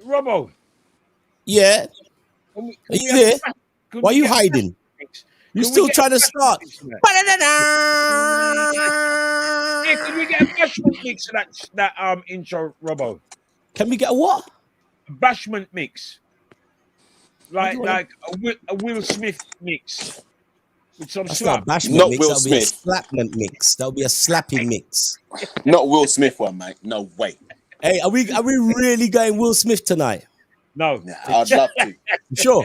Robbo. Yeah. Are you there? Why are you hiding? You're still trying to start. Yeah, can we get a bashment mix of that intro, Robbo? Can we get a what? A bashment mix. Like a Will Smith mix. With some That's slap. not a bashment Not mix. Will That'll Smith. be a slapment mix. That'll be a slapping mix. Not Will Smith one, mate. No way. Hey, are we really going Will Smith tonight? No. Nah, I'd love to. Sure.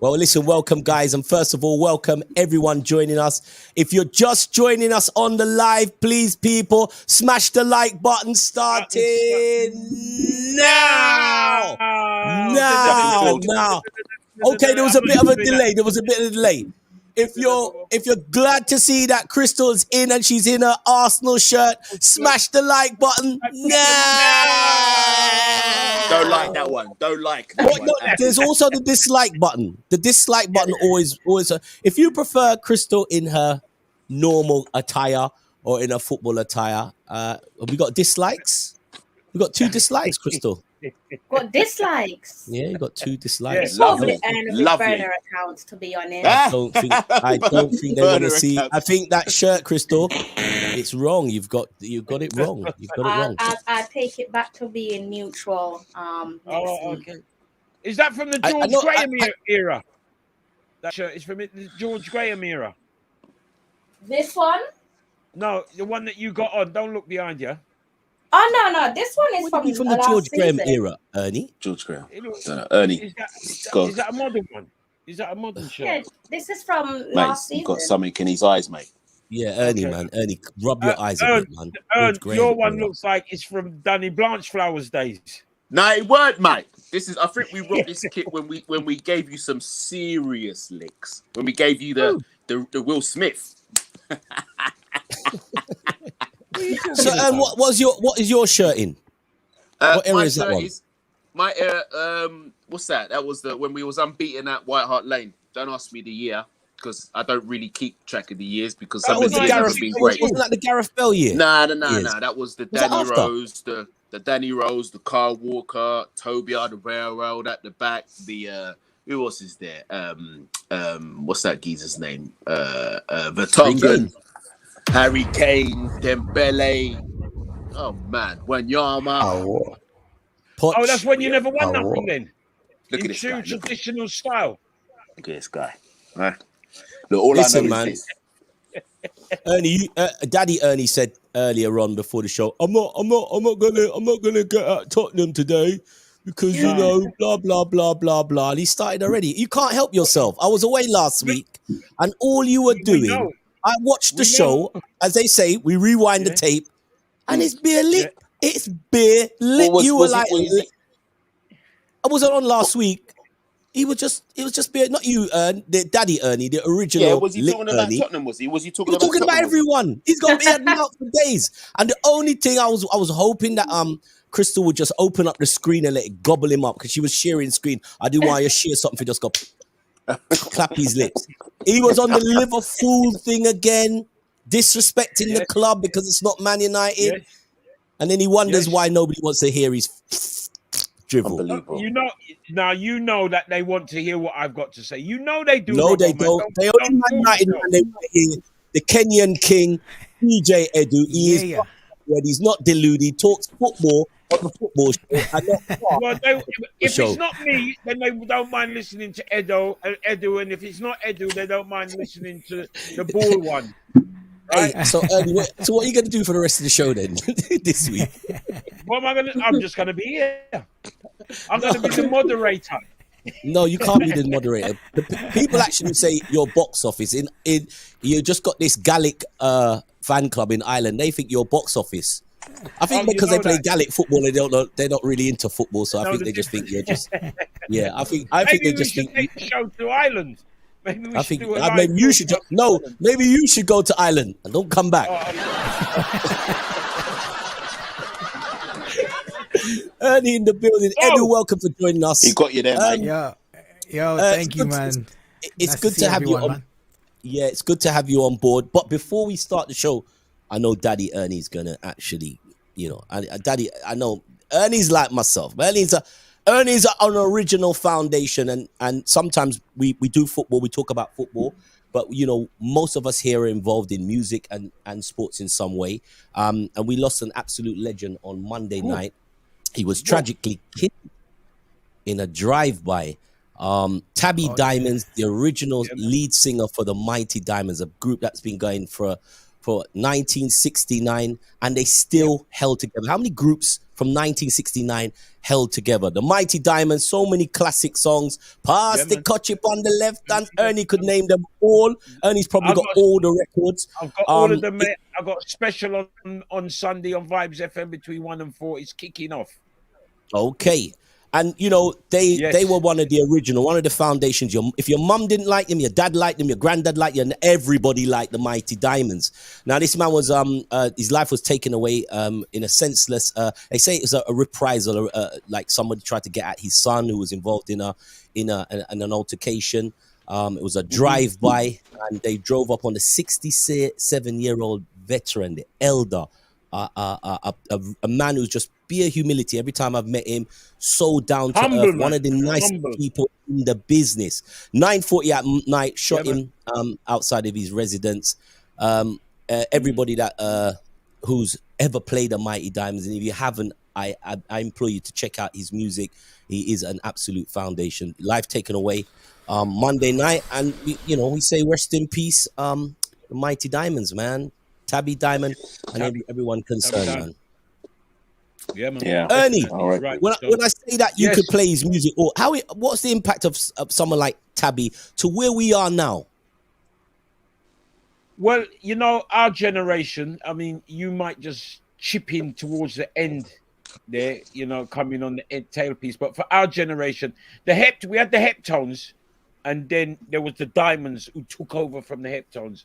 Well, listen, welcome, guys. And first of all, welcome everyone joining us. If you're just joining us on the live, please, people, smash the like button starting now. Now. Okay, there was a bit of a delay. If you're glad to see that Crystal's in and she's in her Arsenal shirt, smash the like button now. Don't like that one. Don't like that one. There's also the dislike button. The dislike button always. If you prefer Crystal in her normal attire or in a football attire, have we got dislikes? We got 2 dislikes, Crystal. Got dislikes. Yeah, you got 2 dislikes. Yeah, Probably with burner accounts, to be honest. I don't think they want to see. I think that shirt, Crystal, it's wrong. You've got it wrong. I take it back to being neutral. Okay. Is that from the George Graham era? That shirt is from the George Graham era. This one? No, the one that you got on. Don't look behind you. Oh, no. This one is from the George Graham era, Ernie. George Graham. Ernie. Is that a modern one? Is that a modern shirt? Yeah, this is from last season. He's got something in his eyes, mate. Yeah, Ernie, man. Ernie, rub your eyes a bit, man. Your one looks like it's from Danny Blanchflower's days. No, it weren't, mate. I think we rocked this kit when we gave you some serious licks. When we gave you the Will Smith. So, what is your shirt in? What era is that one? What's that? That was when we was unbeaten at White Hart Lane. Don't ask me the year because I don't really keep track of the years because some of the years have been great. Wasn't that the Gareth Bell year? Nah. That was the Danny Rose, the Danny Rose, the Carl Walker, Tobias the Railroad at the back. The who else is there? What's that geezer's name? Vertonghen, Harry Kane, Dembele. Oh man, Wanyama. Oh, that's when you never won nothing then. Look at this guy. Traditional style. Look at this guy. Right. Look, all Listen, I know man. is this. Ernie, Daddy Ernie said earlier on before the show, I'm not gonna get at Tottenham today because you know, blah blah blah blah blah. And he started already. You can't help yourself. I was away last week, and all you were doing, I watched the show. As they say, we rewind the tape, and it's bare lip. It's bare lip. You were like, I wasn't on last week. It was just bare. Not you, the Daddy Ernie, the original. Yeah, was he lip talking about Ernie. Tottenham? Was he talking He was talking about everyone. He's got beard out for days. And the only thing I was hoping that Crystal would just open up the screen and let it gobble him up because she was sharing screen. I didn't want you to share something for just go clap his lips. He was on the Liverpool thing again, disrespecting the club because it's not Man United. Yes. And then he wonders why nobody wants to hear his drivel. You know that they want to hear what I've got to say. You know they do. No, they don't. They only Man United and they want to hear the Kenyan king, PJ Edu. He's not deluded. He talks football on the football show. If it's not me, then they don't mind listening to Edu, and if it's not Edu, they don't mind listening to the ball one. Right? Hey, so what are you going to do for the rest of the show then this week? What am I going to? I'm just going to be here. I'm going to be the moderator. No, you can't be the moderator. People actually say your box office in you just got this Gallic fan club in Ireland. They think your box office I think Oh, because they play Gaelic football, they're not really into football, so I Know think the they just think you're difference. just I think Maybe they we just should think take the show to Ireland. Maybe we I should think do a live maybe you should broadcast from Ireland. maybe you should go to Ireland and don't come back. Ernie in the building. Edu, welcome for joining us. He got you there, mate. Yo, thank you, man. It's Nice good to have everyone, you on. man. Yeah, it's good to have you on board. But before we start the show, I know Daddy Ernie's gonna actually, Daddy. I know Ernie's like myself. Ernie's an original foundation, and sometimes we do football. We talk about football, but most of us here are involved in music and sports in some way. And we lost an absolute legend on Monday night. He was tragically killed in a drive-by. Tabby Diamonds, the original lead singer for the Mighty Diamonds, a group that's been going for 1969, and they still held together. How many groups from 1969 held together? The Mighty Diamonds, so many classic songs. Pass the ketchup on the left, and Ernie could name them all. Ernie's probably got all the records. I've got all of them. I've got a special on Sunday on Vibes FM between 1 and 4. It's kicking off. Okay. And they were one of the foundations. If your mum didn't like them, your dad liked them, your granddad liked them, and everybody liked the Mighty Diamonds. Now this man was his life was taken away in a senseless. They say it was a reprisal, like somebody tried to get at his son who was involved in an altercation. It was a drive-by, and they drove up on the 67-year-old veteran, the elder. A man who's just pure humility. Every time I've met him, so down to earth, one of the nicest people in the business. 9:40 at night, shot him outside of his residence. Everybody that who's ever played the Mighty Diamonds, and if you haven't, I implore you to check out his music. He is an absolute foundation. Life taken away Monday night, and we say rest in peace, the Mighty Diamonds, man. Tabby Diamond and everyone concerned, man. Yeah, man. Yeah. Ernie, right. when I say that you could play his music, or what's the impact of someone like Tabby to where we are now? Well, our generation, I mean, you might just chip in towards the end there, coming on the tailpiece. But for our generation, we had the Heptones, and then there was the Diamonds who took over from the Heptones.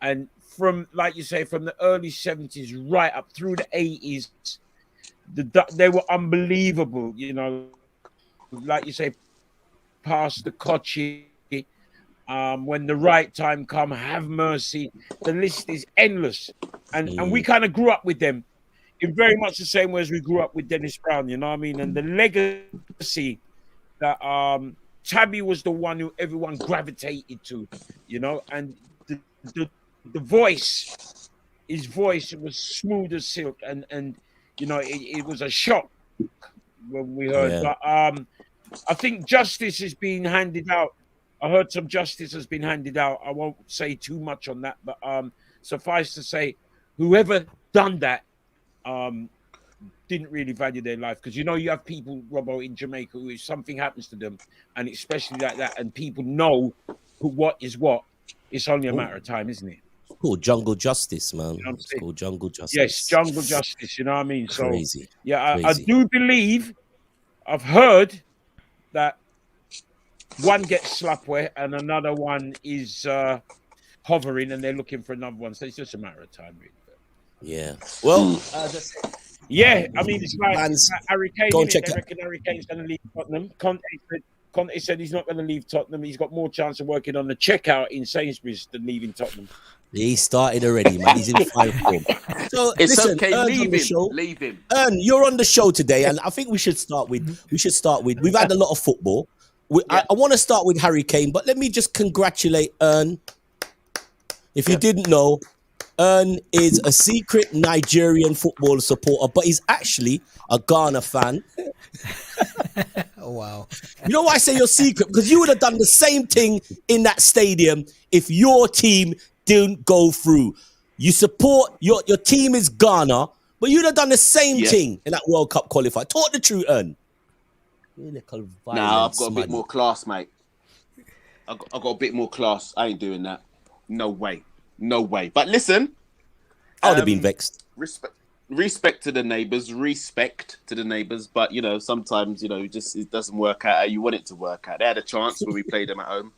And from, like you say, from the early 70s right up through the 80s, they were unbelievable, like you say, past the Kochi, when the right time come, Have Mercy. The list is endless. And we kind of grew up with them in very much the same way as we grew up with Dennis Brown, you know what I mean? And the legacy that Tabby was the one who everyone gravitated to, and the voice, his voice was smooth as silk, and it was a shock when we heard. But I think justice is being handed out. I heard some justice has been handed out. I won't say too much on that, but suffice to say, whoever done that didn't really value their life, because you have people, Robbo, in Jamaica, who if something happens to them, and especially like that, and people know what is what, it's only a matter of time, isn't it? It's called jungle justice, man. It's called jungle justice. Yes, jungle justice. You know what I mean? So crazy. Yeah, crazy. I do believe. I've heard that one gets slapware and another one is hovering, and they're looking for another one. So it's just a matter of time, really. Yeah. Well, yeah. I mean, it's like Harry Kane. Go and check they reckon Harry Kane's going to leave Tottenham. Conte said he's not going to leave Tottenham. He's got more chance of working on the checkout in Sainsbury's than leaving Tottenham. He started already, man. He's in fine form. So it's listen, okay. Leave him. You're on the show today, and I think we should start with. We've had a lot of football. I want to start with Harry Kane, but let me just congratulate Ern. If you didn't know, Ern is a secret Nigerian football supporter, but he's actually a Ghana fan. Oh, wow. You know why I say you're secret? Because you would have done the same thing in that stadium if your team didn't go through. You support, your team is Ghana, but you'd have done the same thing in that World Cup qualifier. Talk the truth, Ern. Nah, I've got a bit more class, mate. I've got a bit more class. I ain't doing that. No way. But listen. I would have been vexed. respect to the neighbours, but sometimes just it doesn't work out how you want it to work out. They had a chance when we played them at home,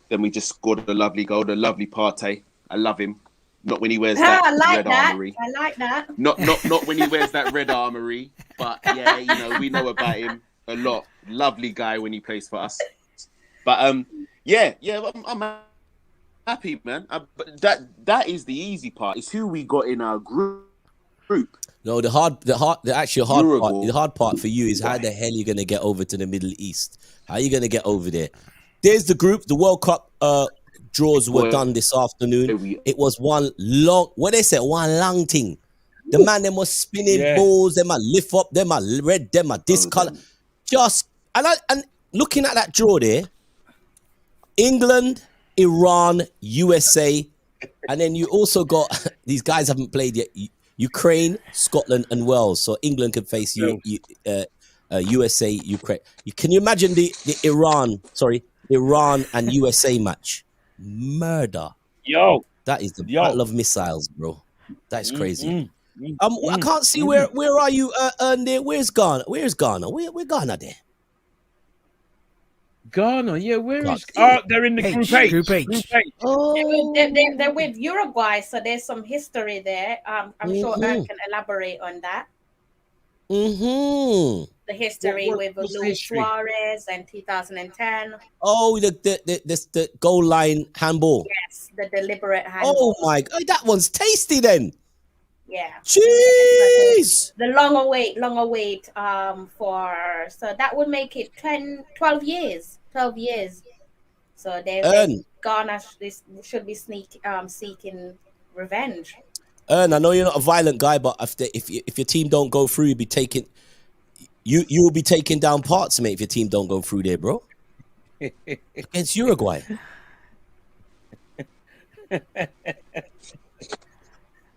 then we just scored a lovely goal, the lovely Partey. I love him. Not when he wears that red armory. I like that. Not when he wears that red armory, but yeah, we know about him a lot. Lovely guy when he plays for us. But I'm happy, man. But that is the easy part. It's who we got in our group. No, the hard part for you is how the hell are you gonna get over to the Middle East? How are you gonna get over there? There's the group. The World Cup draws were done this afternoon. It was one long thing. The man them was spinning balls, them a lift up, them a red, them a this color. And looking at that draw there, England, Iran, USA, and then you also got these guys haven't played yet. Ukraine, Scotland, and Wales. So England could face USA, Ukraine. Can you imagine the Iran and USA match? Murder. Yo, that is the battle of missiles, bro. That's crazy. I can't see where are you? There. Where's Ghana? Where's Ghana? Where Ghana there? Ghana, yeah, where is? Oh, they're in the Group H. Group H. Oh, they're with Uruguay, so there's some history there. I'm sure Ern can elaborate on that. Mm-hmm. The history with Luis Suarez and 2010. Oh, the goal line handball. Yes, the deliberate handball. Oh my God, that one's tasty then. Yeah. Jeez. The long await so that would make it 12 years. 12 years. So Ghana should be seeking revenge. I know you're not a violent guy, but if your team don't go through, you will be taking down parts, mate. If your team don't go through there, bro. Against Uruguay.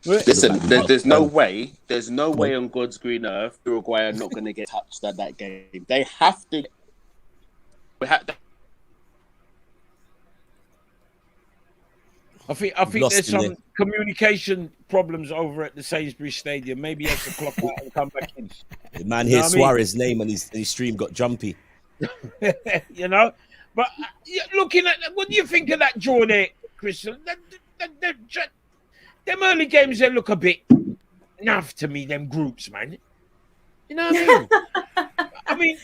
Listen, there's no way on God's green earth Uruguay are not going to get touched at that game. They have to. I think there's some communication problems over at the Sainsbury's Stadium. Maybe he has to clock out and come back in. The man hears Suarez's name and his stream got jumpy. But looking at what do you think of that draw there, Chris? Them early games, they look a bit naff to me, them groups, man. You know what I mean?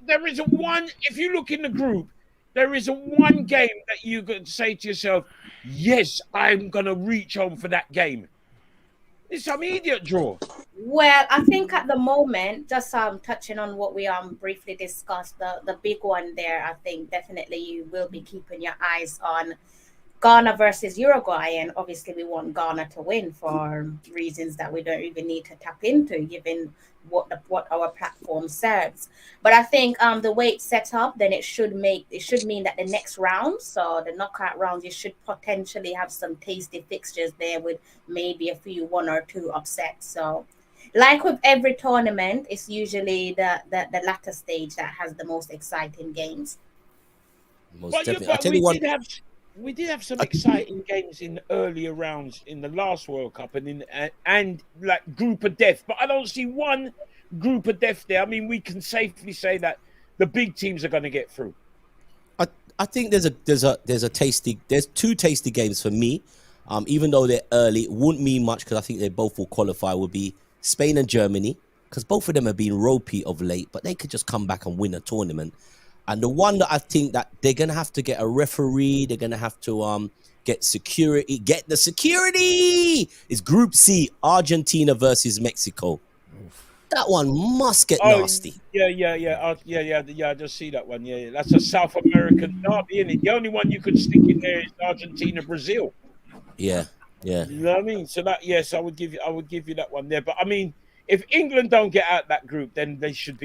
There is a one, if you look in the group, there is a one game that you could say to yourself, yes, I'm going to reach home for that game. It's some idiot draw. Well, I think at the moment, just touching on what we briefly discussed, the big one there, I think definitely you will be keeping your eyes on Ghana versus Uruguay, and obviously we want Ghana to win for reasons that we don't even need to tap into, given what our platform serves. But I think the way it's set up, then it should mean that the next round, so the knockout rounds, you should potentially have some tasty fixtures there with maybe a few 1 or 2 upsets. So, like with every tournament, it's usually the latter stage that has the most exciting games. Most definitely. I tell you what. We did have some exciting games in the earlier rounds in the last World Cup and like group of death, but I don't see one group of death there. I mean, we can safely say that the big teams are going to get through. I think there's 2 tasty games for me. Even though they're early, it wouldn't mean much because I think they both will qualify. Would be Spain and Germany, because both of them have been ropey of late, but they could just come back and win a tournament. And the one that I think that they're going to have to get a referee, they're going to have to get security. Get the security! Is Group C, Argentina versus Mexico. That one must get nasty. Yeah. I just see that one. Yeah. That's a South American derby, isn't it? The only one you could stick in there is Argentina, Brazil. Yeah. You know what I mean? So that, yes, I would give you that one there. But I mean, if England don't get out that group, then they shouldn't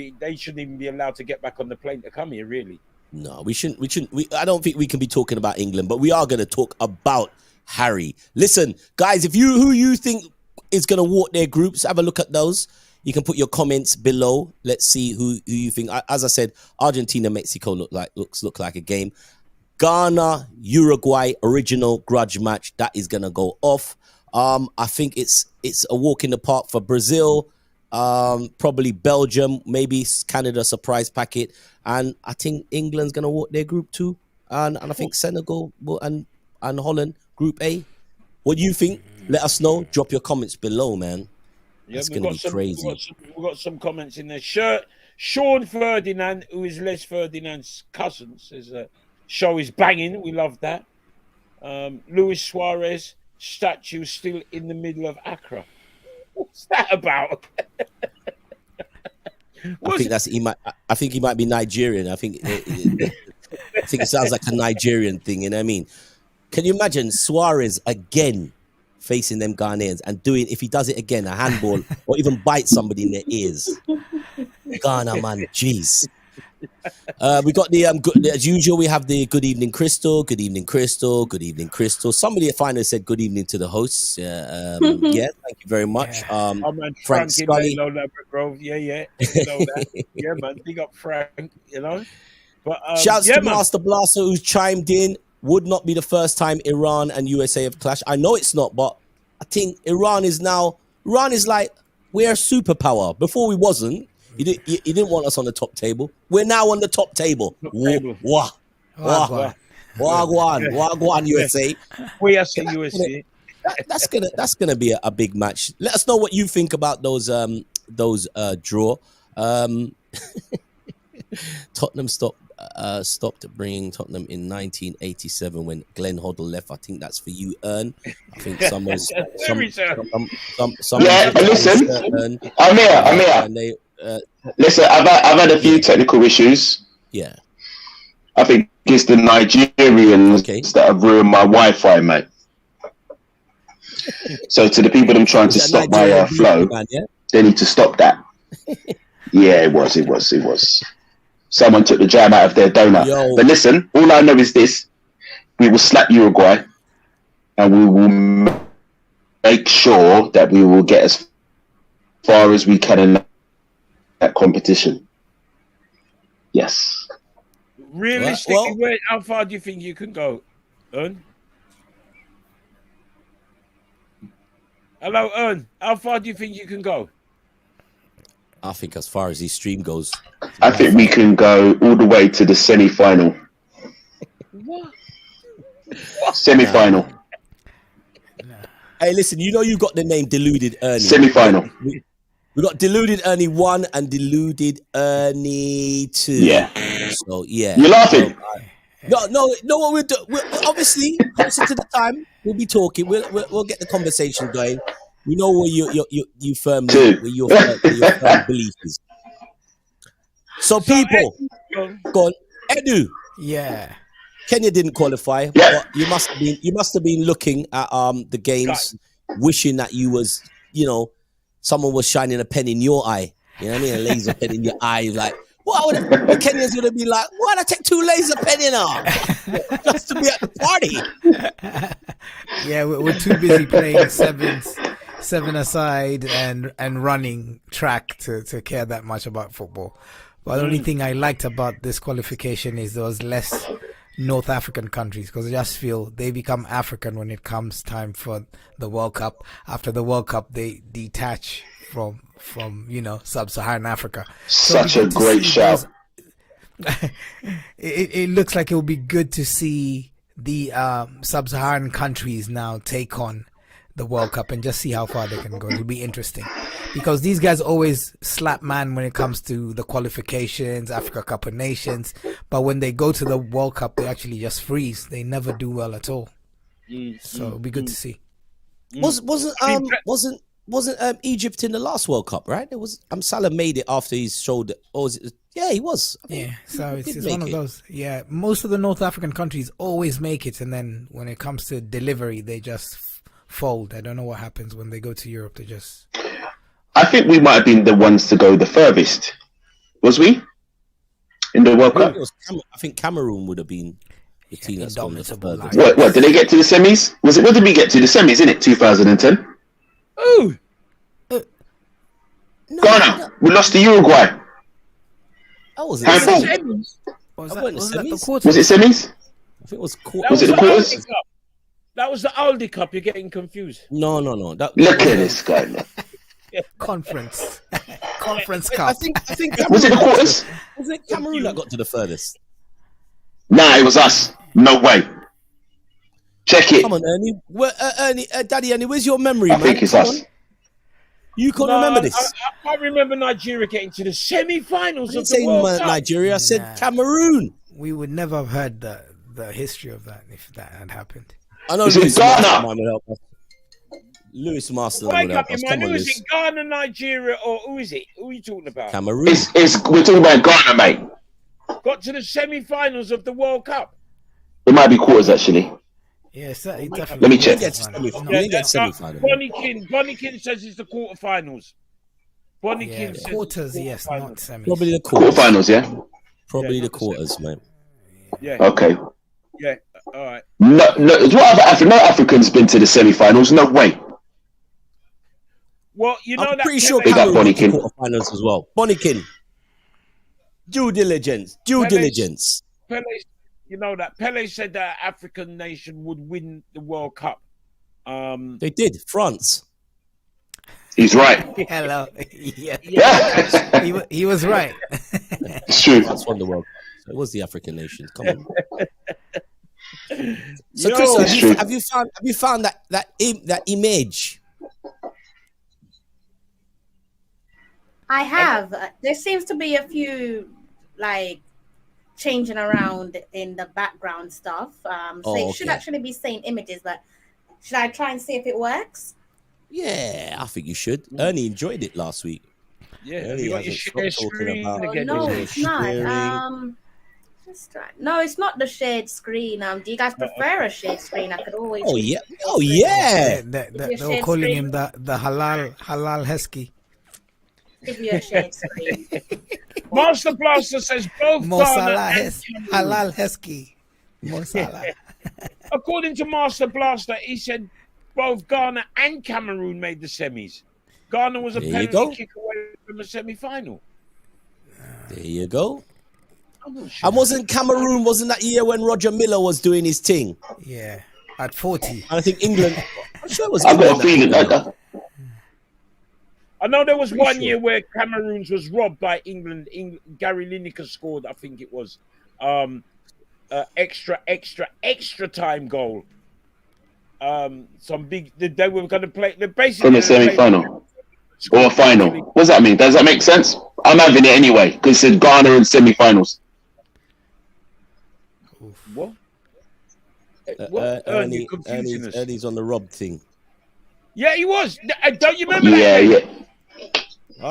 even be allowed to get back on the plane to come here, really. No, we shouldn't. I don't think we can be talking about England, but we are going to talk about Harry. Listen, guys, who you think is going to walk their groups, have a look at those. You can put your comments below. Let's see who you think. As I said, Argentina, Mexico look like a game. Ghana, Uruguay, original grudge match. That is going to go off. I think it's a walk in the park for Brazil, probably Belgium, maybe Canada surprise packet, and I think England's gonna walk their group too, and I think Senegal and Holland group A. What do you think? Let us know. Drop your comments below, man. That's gonna be crazy. We've got some comments in there. Sean Ferdinand, who is Les Ferdinand's cousin, says show is banging. We love that. Luis Suarez statue still in the middle of Accra. What's that about? I think he might be Nigerian. I think it sounds like a Nigerian thing. You know what I mean? Can you imagine Suarez again facing them Ghanaians and doing, if he does it again, a handball or even bite somebody in their ears? Ghana, man, jeez. We got the as usual. We have the good evening, Crystal. Good evening, Crystal. Good evening, Crystal. Somebody finally said good evening to the hosts. Yeah, thank you very much. Man, Frank Scully. Grove. Yeah, you know that. Yeah, man, big up Frank. You know, but shouts to Master Blaster who's chimed in. Would not be the first time Iran and USA have clashed. I know it's not, but I think Iran is like, we're a superpower. Before we wasn't. You didn't want us on the top table. We're now on the top table. Wagwan, USA. We are USA. That's gonna be a big match. Let us know what you think about those draw. Tottenham stopped bringing Tottenham in 1987 when Glenn Hoddle left. I think that's for you, Ern. I think someone's listen, I'm here. Listen, I've had a few technical issues. Yeah, I think it's the Nigerians that have ruined my Wi-Fi, mate. So to the people that I'm trying to stop my flow, they need to stop that. Yeah, it was. Someone took the jam out of their donut. But listen, all I know is this: we will slap Uruguay, and we will make sure that we will get as far as we can in that competition. Yes. Realistically, how far do you think you can go, Ern? Hello, Ern. How far do you think you can go? I think as far as his stream goes, I think we can go all the way to the semi-final. What? Semi-final. Hey, listen, you got the name Deluded Ernie. Semi-final. We got Deluded Ernie 1 and Deluded Ernie 2. Yeah. So, yeah. You're laughing. No, what we'll do, obviously, closer to the time, we'll be talking. We'll get the conversation going. We know where you firmly, where your firm belief is. So, people, go on. Edu. Yeah. Kenya didn't qualify, but you must have been looking at the games, wishing that you was, someone was shining a pen in your eye. You know what I mean? A laser pen in your eye. Like, the Kenyans would have been like, why'd I take 2 laser pen in her? Just to be at the party. Yeah, we're too busy playing seven aside and running track to care that much about football. But the only thing I liked about this qualification is there was less North African countries, because I just feel they become African when it comes time for the World Cup. After the World Cup, they detach from sub-Saharan Africa. Such a great shout. It looks like it will be good to see the sub-Saharan countries now take on the World Cup and just see how far they can go. It'll be interesting because these guys always slap man when it comes to the qualifications, Africa Cup of Nations, but when they go to the World Cup, they actually just freeze. They never do well at all. So it'll be good to see. Wasn't Egypt in the last World Cup, right? It was. Salah made it after he showed. Or was it? Yeah, he was. So it's one of those. Yeah, most of the North African countries always make it, and then when it comes to delivery, they just fold. I don't know what happens when they go to Europe. They just. I think we might have been the ones to go the furthest. Was we? In the World Cup? I think Cameroon would have been the team that's gone the furthest. What? Did they get to the semis? Was it? What did we get to? The semis, innit? 2010. Oh. Ghana. We lost to Uruguay. Oh, was it Was that the quarters? Was it semis? I think it was Was it the quarters? That was the Aldi Cup. You're getting confused. No. Look at this guy, man. Conference Cup. I think Was it the quarters? Was it Cameroon that got to the furthest? Nah, it was us. No way. Check it. Come on, Ernie. Daddy Ernie, where's your memory, I man? think it's Come us. on. You can't remember this. I remember Nigeria getting to the semi-finals I didn't of say the World Cup. Nigeria. I said Cameroon. We would never have heard the history of that if that had happened. I know Is it Lewis Ghana? Masterman would help us. Lewis Masterman Wake would up help us. your Come mind. on, Who is Lewis. it? Ghana, Nigeria, or who is it? Who are you talking about? Cameroon. We're talking about Ghana, mate. Got to the semi-finals of the World Cup. It might be quarters, actually. Yeah, he definitely. Let me check. We didn't get semi-final. Bonnie King says it's the quarterfinals. Bonnie Yeah, King says quarters, it's yes, the not quarterfinals. semis. Probably the quarters. Quarterfinals, yeah? Probably Yeah, the quarters, mate. Yeah, Okay. yeah. All right. No, no African's been to the semi-finals. No way. Well, you know I'm that pretty sure Big up Cameroon Bonnie got to King. quarterfinals as well. Bonnie King. Due diligence. Pele, you know that Pele said that African nation would win the World Cup. They did. France. He's right. Hello. Yeah. Yeah. He was right. It's true. France won the World Cup. So it was the African nations. Come on. So, Yo, Chris, It's true. have you found that image? I have. There seems to be a few like changing around in the background stuff. So it should actually be same images, but should I try and see if it works? Yeah, I think you should. Ernie enjoyed it last week. yeah. Ernie You got your hasn't share stopped talking screen about- Oh, again. no, isn't it? it's not. sharing. Just try. No, it's not the shared screen. Do you guys prefer a shared screen? I could always. Oh yeah. Oh yeah. They were calling him the halal husky. Give you a shared screen. Master Blaster says both Mo Ghana Salah and has Cameroon. halal husky. Mo Salah. According to Master Blaster, he said both Ghana and Cameroon made the semis. Ghana was a There you penalty go. kick away from a semi-final. There you go. I'm not sure. And wasn't that year when Roger Miller was doing his thing? Yeah, at 40. And I think England. I'm sure it was. I've got a England feeling that- I know there was one sure. year where Cameroon's was robbed by England. Gary Lineker scored, I think it was, extra time goal. Some big. They were going to play. They basically From the semi-final or a final. What does that mean? Does that make sense? I'm having it anyway because it said Ghana in semi-finals. What? Ernie, confusing us. Ernie's on the Rob thing. Yeah, he was. Don't you remember Yeah, that? yeah,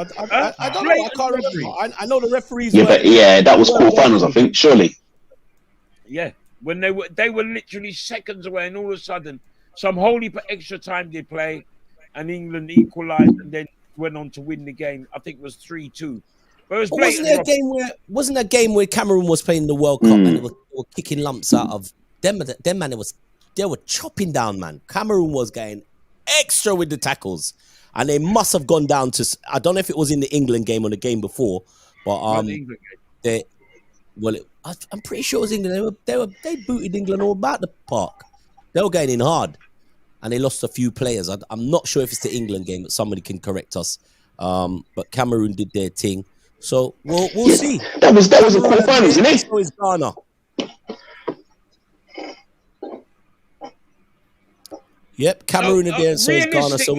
I don't know. I can't remember. I know the referees. yeah. were- But yeah, that was quarterfinals, I think. Surely. Yeah, when they were literally seconds away, and all of a sudden, some holy for extra time they play, and England equalised, and then went on to win the game. I think it was 3-2. But it was But wasn't there a game where Cameroon was playing the World Cup and they were kicking lumps out of them? Them man, they were chopping down, man. Cameroon was going extra with the tackles, and they must have gone down to. I don't know if it was in the England game or the game before, but I'm pretty sure it was England. They booted England all about the park. They were going in hard, and they lost a few players. I'm not sure if it's the England game, but somebody can correct us. But Cameroon did their thing, so we'll see. That was a quarterfinals, isn't it? So is Ghana. Yep, Cameroon are there, and so is Ghana. So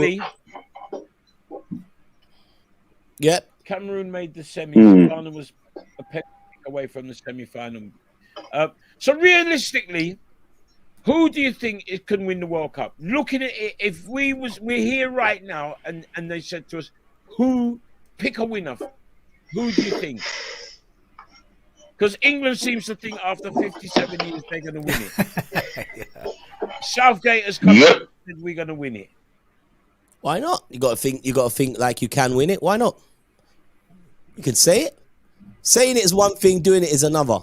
yep, Cameroon made the semis. Ghana was a penalty away from the semi-final. So realistically, who do you think can win the World Cup? Looking at it, if we're here right now, and they said to us, pick a winner? Who do you think? Because England seems to think after 57 years they're going to win it. Southgate has come out and said we're going to win it. Why not? You got to think like you can win it. Why not? You can say it. Saying it is one thing, doing it is another.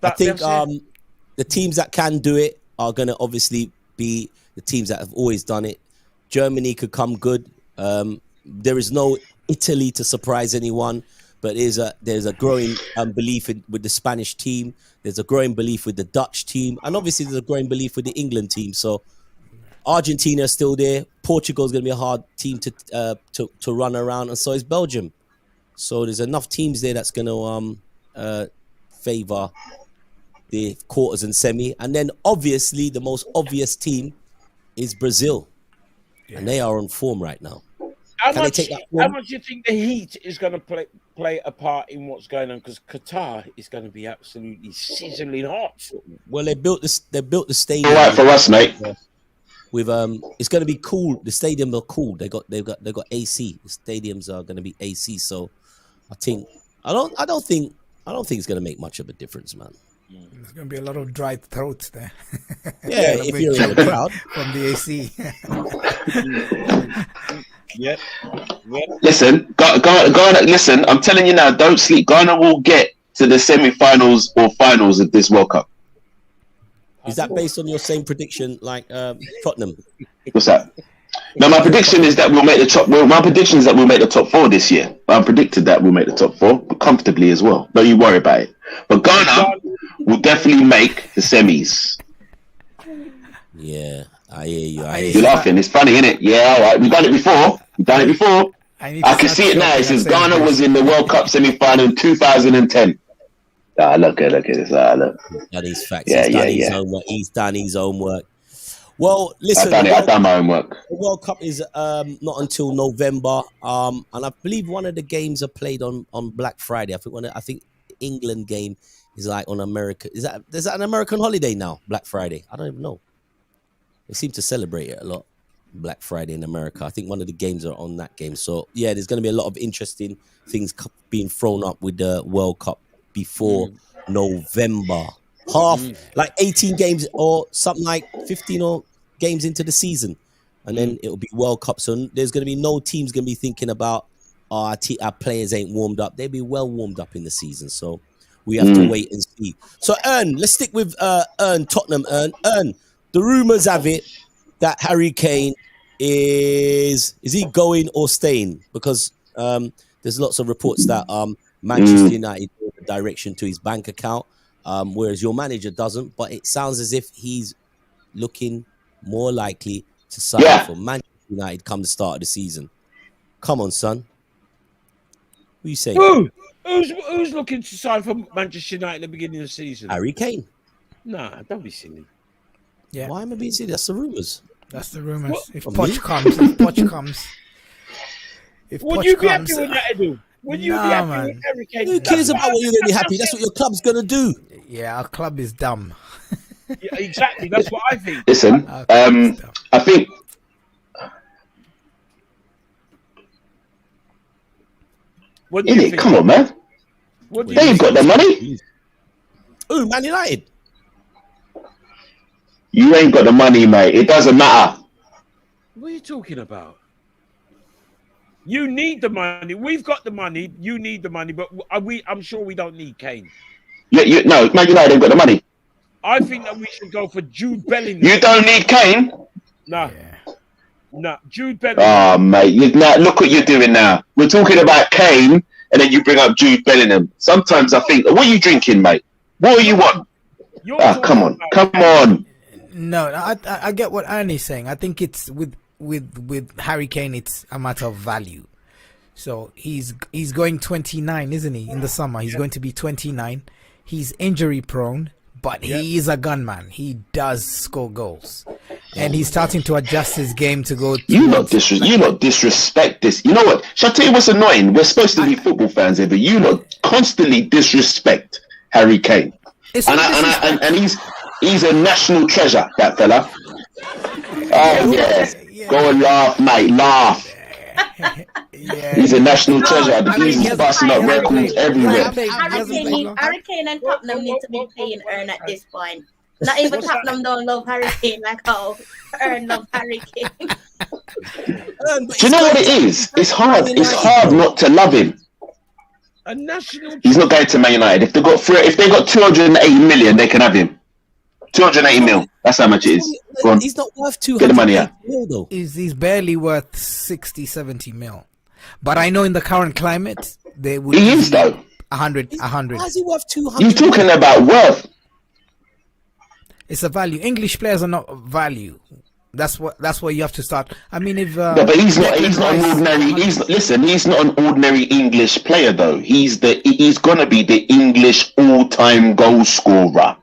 I think the teams that can do it are going to obviously be the teams that have always done it. Germany could come good. There is no Italy to surprise anyone. but there's a growing belief with the Spanish team. There's a growing belief with the Dutch team, and obviously there's a growing belief with the England team. So Argentina is still there. Portugal is going to be a hard team to run around, and so is Belgium. So there's enough teams there that's going to favor the quarters and semi, and then obviously the most obvious team is Brazil, and they are on form right now. How much do you think the heat is going to play a part in what's going on? Because Qatar is going to be absolutely sizzling hot. Well, they built the stadium. All right for us, mate. With it's going to be cool. The stadium are cool. They've got AC. The stadiums are going to be AC. So I don't think it's going to make much of a difference, man. There's going to be a lot of dry throats there. Yeah, if you're in the crowd from the AC. Yep. Listen, Ghana. Listen, I'm telling you now. Don't sleep. Ghana will get to the semi-finals or finals of this World Cup. Is that based on your same prediction, like Tottenham? What's that? No, my prediction is that we'll make the top. Well, my prediction is that we'll make the top 4 this year. I predicted that we'll make the top 4 comfortably as well. Don't you worry about it. But Ghana will definitely make the semis. Yeah, I hear you. You're laughing. It's funny, isn't it? Yeah, all right. We've done it before. I can see it now. It says Ghana was in the World Cup semi-final in 2010. Look at this. Look. That facts. Yeah, He's done his homework. Well, listen. I've done my homework. The World Cup is not until November, and I believe one of the games are played on Black Friday. I think the England game is like on America. Is that an American holiday now? Black Friday? I don't even know. They seem to celebrate it a lot. Black Friday in America. I think one of the games are on that game. So yeah, there's going to be a lot of interesting things being thrown up with the World Cup before November. Like 18 games or something like 15 or games into the season, and then it'll be World Cup. So there's going to be no teams going to be thinking about our players ain't warmed up. They'll be well warmed up in the season. So we have to wait and see. So let's stick with Tottenham. The rumours have it that Harry Kane is he going or staying? Because there's lots of reports that Manchester United gave a direction to his bank account, whereas your manager doesn't. But it sounds as if he's looking more likely to sign for Manchester United come the start of the season. Come on, son. What are you saying? Who's looking to sign for Manchester United at the beginning of the season? Harry Kane. Nah, don't be silly. Yeah. Why am I being silly? That's the rumours. That's the rumours. What? If Poch comes. Would you be happy with that, Edu? Would you be happy with Harry Kane? Who cares about what you're going to be happy? That's what your club's going to do. Yeah, our club is dumb. Yeah, exactly. That's what I think. Listen, I think. What do you think? Come on, man. They ain't got the money. Ooh, Man United. You ain't got the money, mate. It doesn't matter. What are you talking about? You need the money. We've got the money. You need the money, but I'm sure we don't need Kane. No, Man United ain't got the money. I think that we should go for Jude Bellingham. You don't need Kane? No. No, Jude Bellingham. Oh, mate. Look what you're doing now. We're talking about Kane, and then you bring up Jude Bellingham. Sometimes I think, what are you drinking, mate? What do you want? Come on. No, I get what Ernie's saying. I think it's with Harry Kane, it's a matter of value. So he's going 29, isn't he? In the summer, he's going to be 29. He's injury prone, but he is a gunman. He does score goals, and he's starting to adjust his game to go. You not disrespect this. You know what? Shall I tell you what's annoying? We're supposed to be football fans here, but you lot constantly disrespect Harry Kane, and he's a national treasure. That fella. Oh yeah. Go and laugh, mate. Laugh. He's a national treasure. The he's busting up records everywhere. Harry Kane and Tottenham need to be paying Ern at this point. Not even Tottenham don't love Harry Kane like how Ern love Harry Kane. Do you know what it is? It's hard. It's hard not to love him. He's not going to Man United. If they got 280 million, they can have him. 280 mil. That's how much it is. Go on. He's not worth 200 Get the money out. mil, though. He's barely worth 60, 70 mil. But I know in the current climate, they would. He is though. 100. Why is he worth 200? You're talking about worth. It's a value. English players are not value. That's what you have to start. I mean, if No, but he's not an ordinary. He's not an ordinary English player though. He's gonna be the English all-time goal scorer.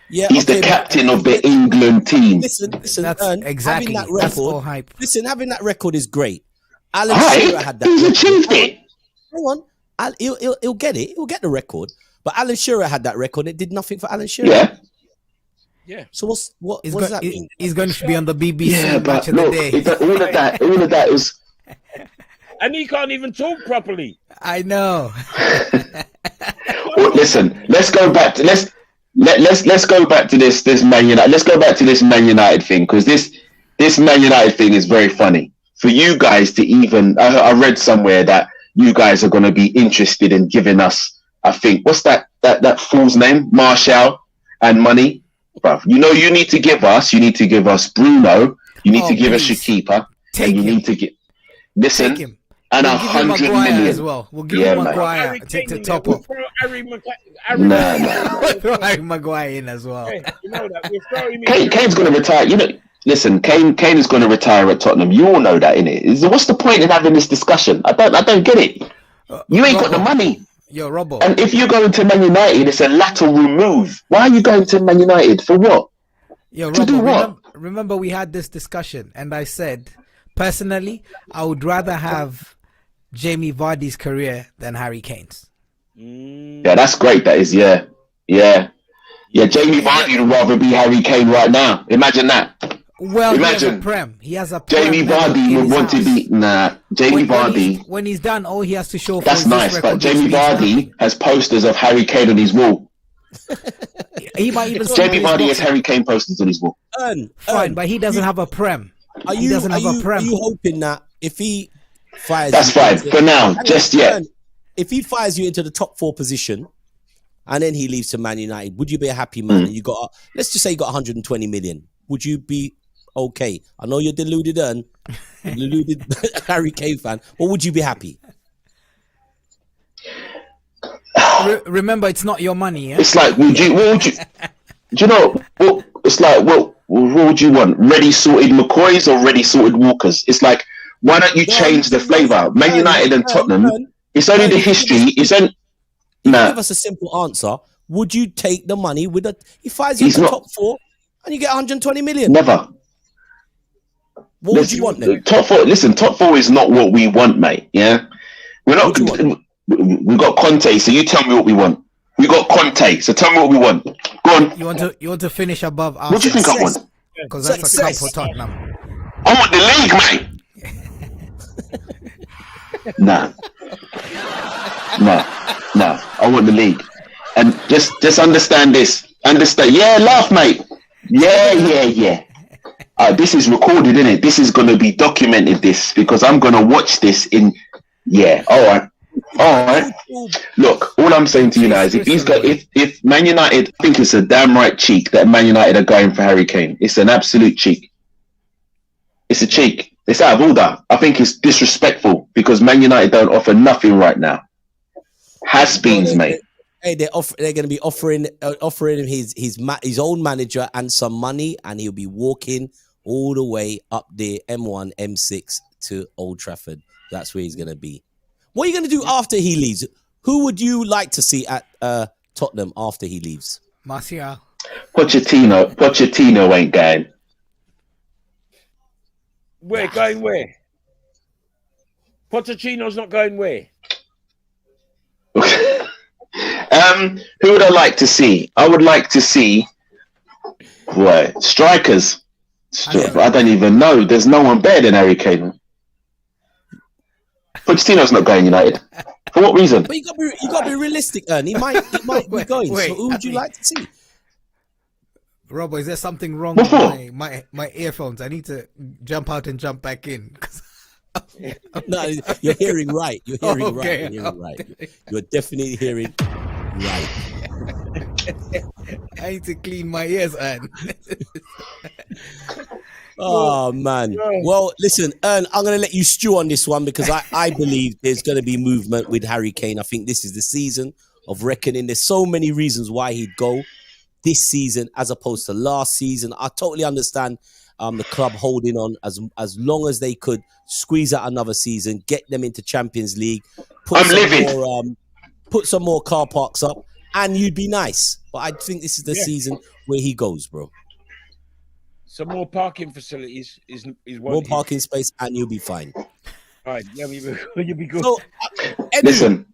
Yeah, he's the captain of the England team. Listen, that's exactly having that record. That's all hype. Listen, having that record is great. Alan Right? Shearer had that. He's achieved it. Hang on, he'll get it. He'll get the record. But Alan Shearer had that record. It did nothing for Alan Shearer. Yeah. Yeah. So what does that mean? He's going to be on the BBC but match of look, the day. all of that was. And he can't even talk properly. I know. Well, listen, let's go back to let's go back to this Man United. Let's go back to this Man United thing, because this Man United thing is very funny. For you guys to even, I read somewhere that you guys are going to be interested in giving us, I think, what's that fool's name? Martial and money. Bruv, you need to give us Bruno, you need to give us your keeper, and you need to get, listen, Take him. and We'll give him 100 Maguire million. as well. We'll give him Maguire to top up. No. Throw Harry Maguire in as well. Hey, you know that. We're throwing him in. Kane's going to retire. Listen, Kane is going to retire at Tottenham. You all know that, innit? What's the point in having this discussion? I don't get it. You ain't got the money. Yo, Robbo. And if you're going to Man United, it's a lateral move. Why are you going to Man United? For what? Yo, To do what? remember we had this discussion, and I said, personally, I would rather have Jamie Vardy's career than Harry Kane's. Yeah, that's great. That is, yeah. Jamie Vardy would rather be Harry Kane right now. Imagine that. Well, Imagine. he has a prem. Jamie Vardy would want to be Jamie Vardy. When he's done, all he has to show for That's is nice, this but record Jamie is Vardy has posters of Harry Kane on his wall. He might even Jamie Vardy has Harry Kane posters on his wall. Fine, but he doesn't have a prem. Are you hoping that if he fires That's you fine for now, just yet. If he fires you into the top 4 position and then he leaves to Man United, would you be a happy man? And you got, let's just say you got 120 million. Would you be okay? I know you're deluded Harry Kane fan, but would you be happy? Remember, it's not your money. Yeah? It's like, what would you? Do you know? It's like, what would you want? Ready sorted McCoys or ready sorted Walkers? It's like, why don't you change the flavour? Man United and Tottenham. It's only the history. It's only. Give us a simple answer. Would you take the money with he fires you in the top 4 and you get 120 million? Never. What would you want then? Top 4. Listen, top 4 is not what we want, mate. Yeah, we're not. We got Conte, so you tell me what we want. We got Conte, so tell me what we want. Go on. You want to finish above Arsenal? What do you think I want? Because that's a cup for Tottenham. I want the league, mate. No. I want the league, and just understand this. Yeah, laugh, mate. Yeah. This is recorded, isn't it? This is going to be documented. This because I'm going to watch this in. Yeah. All right. Look, all I'm saying to you now is if Man United, I think it's a damn right cheek that Man United are going for Harry Kane. It's an absolute cheek. It's a cheek. It's out of order. I think it's disrespectful because Man United don't offer nothing right now. Has-beens, mate. Hey, they're going to be offering him his own manager and some money, and he'll be walking all the way up the M1, M6 to Old Trafford. That's where he's going to be. What are you going to do after he leaves? Who would you like to see at Tottenham after he leaves? Martial. Pochettino ain't going. Going where? Pochettino's not going where? Who would I like to see? I would like to see strikers. I don't even know. There's no one better than Harry Kane. Pochettino's not going United. For what reason? But you got to be realistic, Ern. He might be going. So who would you like to see? Robbo, is there something wrong with my earphones? I need to jump out and jump back in. No, you're hearing right. You're hearing right. You're hearing right. You're definitely hearing right. I need to clean my ears, Anne. Oh man. Well, listen, Ern, I'm going to let you stew on this one because I believe there's going to be movement with Harry Kane. I think this is the season of reckoning. There's so many reasons why he'd go this season as opposed to last season. I totally understand the club holding on as long as they could squeeze out another season, get them into Champions League, put some more car parks up, and you'd be nice. But I think this is the season where he goes, bro. Some more parking facilities is what more parking space, and you'll be fine. Right, yeah, you'll be good. So, listen,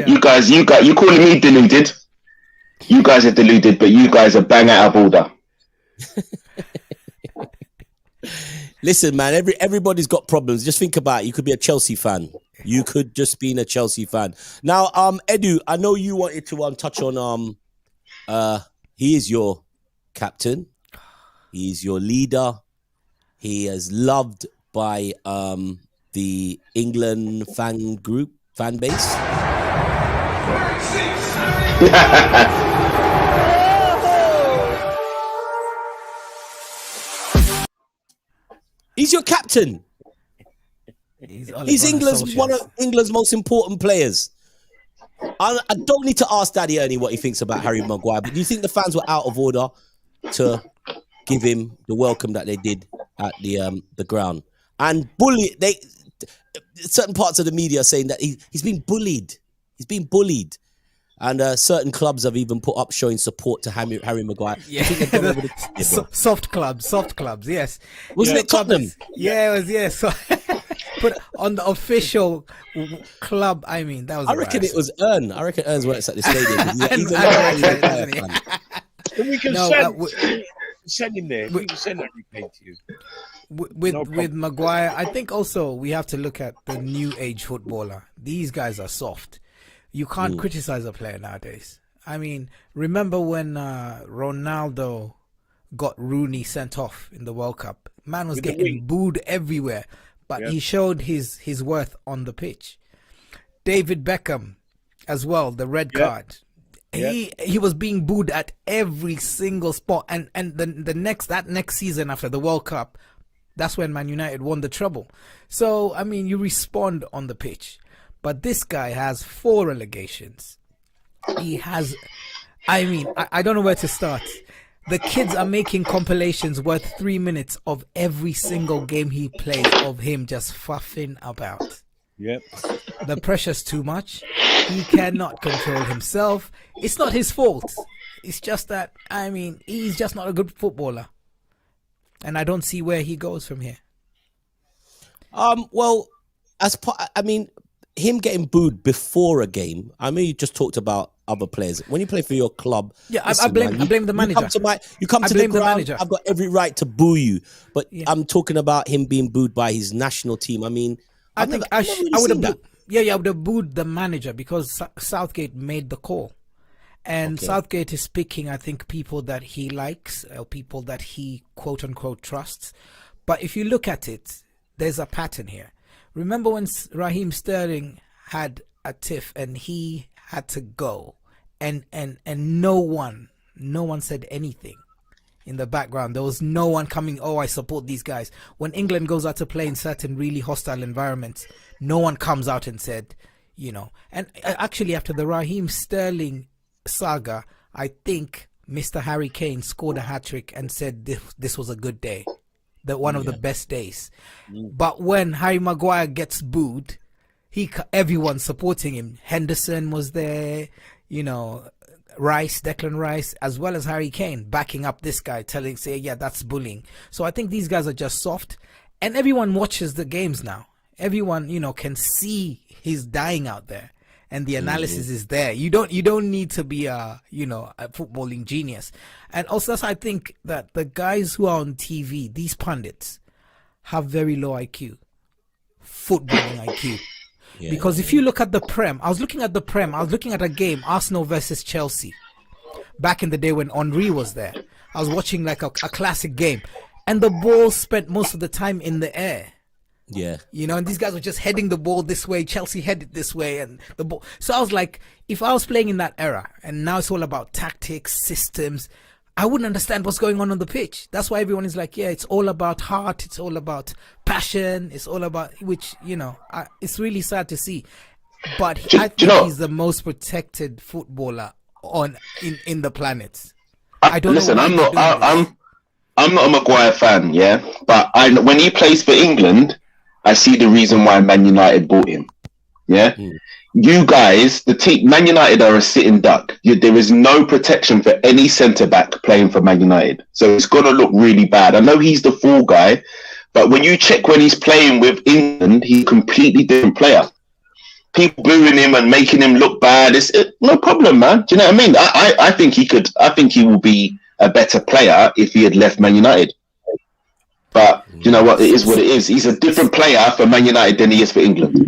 you guys, you calling me deluded? You guys are deluded, but you guys are bang out of order. Listen, man, everybody's got problems. Just think about it. You could be a Chelsea fan. You could just be a Chelsea fan. Now, Edu, I know you wanted to touch on he is your captain. He's your leader. He is loved by the England fan base. He's your captain. He's one of England's most important players. I don't need to ask Daddy Ernie what he thinks about Harry Maguire, but do you think the fans were out of order to give him the welcome that they did at the ground and certain parts of the media are saying that he's been bullied. He's been bullied. And certain clubs have even put up showing support to Harry Maguire. Yeah, soft clubs, yes. Wasn't it Tottenham? Yeah, it was, yeah. So, but on the official club, I mean, that was I reckon it was Ern. I reckon Ern's works at the stadium. We can send him there. We can send Harry Kane to you. With Maguire, I think also we have to look at the new age footballer. These guys are soft. You can't criticize a player nowadays. I mean, remember when Ronaldo got Rooney sent off in the World Cup? Man was getting booed everywhere, but he showed his worth on the pitch. David Beckham as well, the red card. He was being booed at every single spot. And the next season after the World Cup, that's when Man United won the treble. So, I mean, you respond on the pitch. But this guy has 4 relegations. He has, I mean, I don't know where to start. The kids are making compilations worth 3 minutes of every single game he plays of him just faffing about. Yep. The pressure's too much. He cannot control himself. It's not his fault. It's just that, I mean, he's just not a good footballer. And I don't see where he goes from here. Well, him getting booed before a game. I mean, you just talked about other players. When you play for your club, I blame the manager. You come to the ground. I've got every right to boo you, but I'm talking about him being booed by his national team. I mean, I would have booed the manager because Southgate made the call, and Southgate is picking, I think, people that he likes or people that he quote unquote trusts. But if you look at it, there's a pattern here. Remember when Raheem Sterling had a tiff and he had to go, and no one said anything in the background. There was no one coming, I support these guys. When England goes out to play in certain really hostile environments, no one comes out and said, And actually, after the Raheem Sterling saga, I think Mr. Harry Kane scored a hat-trick and said this was a good day. One of the best days. But when Harry Maguire gets booed, everyone's supporting him. Henderson was there, Declan Rice, as well as Harry Kane, backing up this guy, that's bullying. So I think these guys are just soft, and everyone watches the games now. Everyone, can see he's dying out there, and the analysis is there. You don't need to be a footballing genius. And also, I think that the guys who are on TV, these pundits, have very low IQ, footballing IQ. Yeah. Because if you look at the Prem, I was looking at a game, Arsenal versus Chelsea, back in the day when Henry was there. I was watching like a classic game, and the ball spent most of the time in the air. Yeah. And these guys were just heading the ball this way, Chelsea headed this way, and the ball. So I was like, if I was playing in that era, and now it's all about tactics, systems, I wouldn't understand what's going on the pitch. That's why everyone is like, yeah, it's all about heart, it's all about passion, it's all about, which, it's really sad to see. But I think he's the most protected footballer in the planet. I don't listen. know. I'm not a Maguire fan, yeah. But when he plays for England, I see the reason why Man United bought him. Yeah. You guys, the team, Man United are a sitting duck. There is no protection for any centre back playing for Man United, so it's gonna look really bad. I know he's the fall guy, but when you check when he's playing with England, he's a completely different player. People booing him and making him look bad. It's no problem, man. Do you know what I mean? I think he could. I think he will be a better player if he had left Man United. But you know what? It is what it is. He's a different player for Man United than he is for England.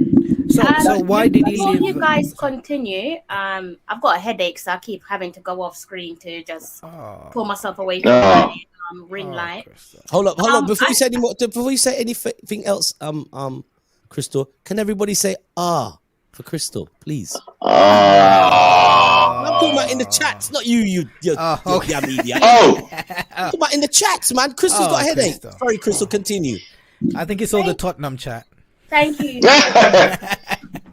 So why did he before leave? you guys continue, I've got a headache, so I keep having to go off screen to just pull myself away from the ring light. Hold up. Before you say anything else, Crystal, can everybody say for Crystal, please? I'm talking about in the chats, not you media. Oh, I'm talking about in the chats, man. Crystal's got a headache. Crystal. Sorry, Crystal, continue. I think it's all the Tottenham chat. Thank you.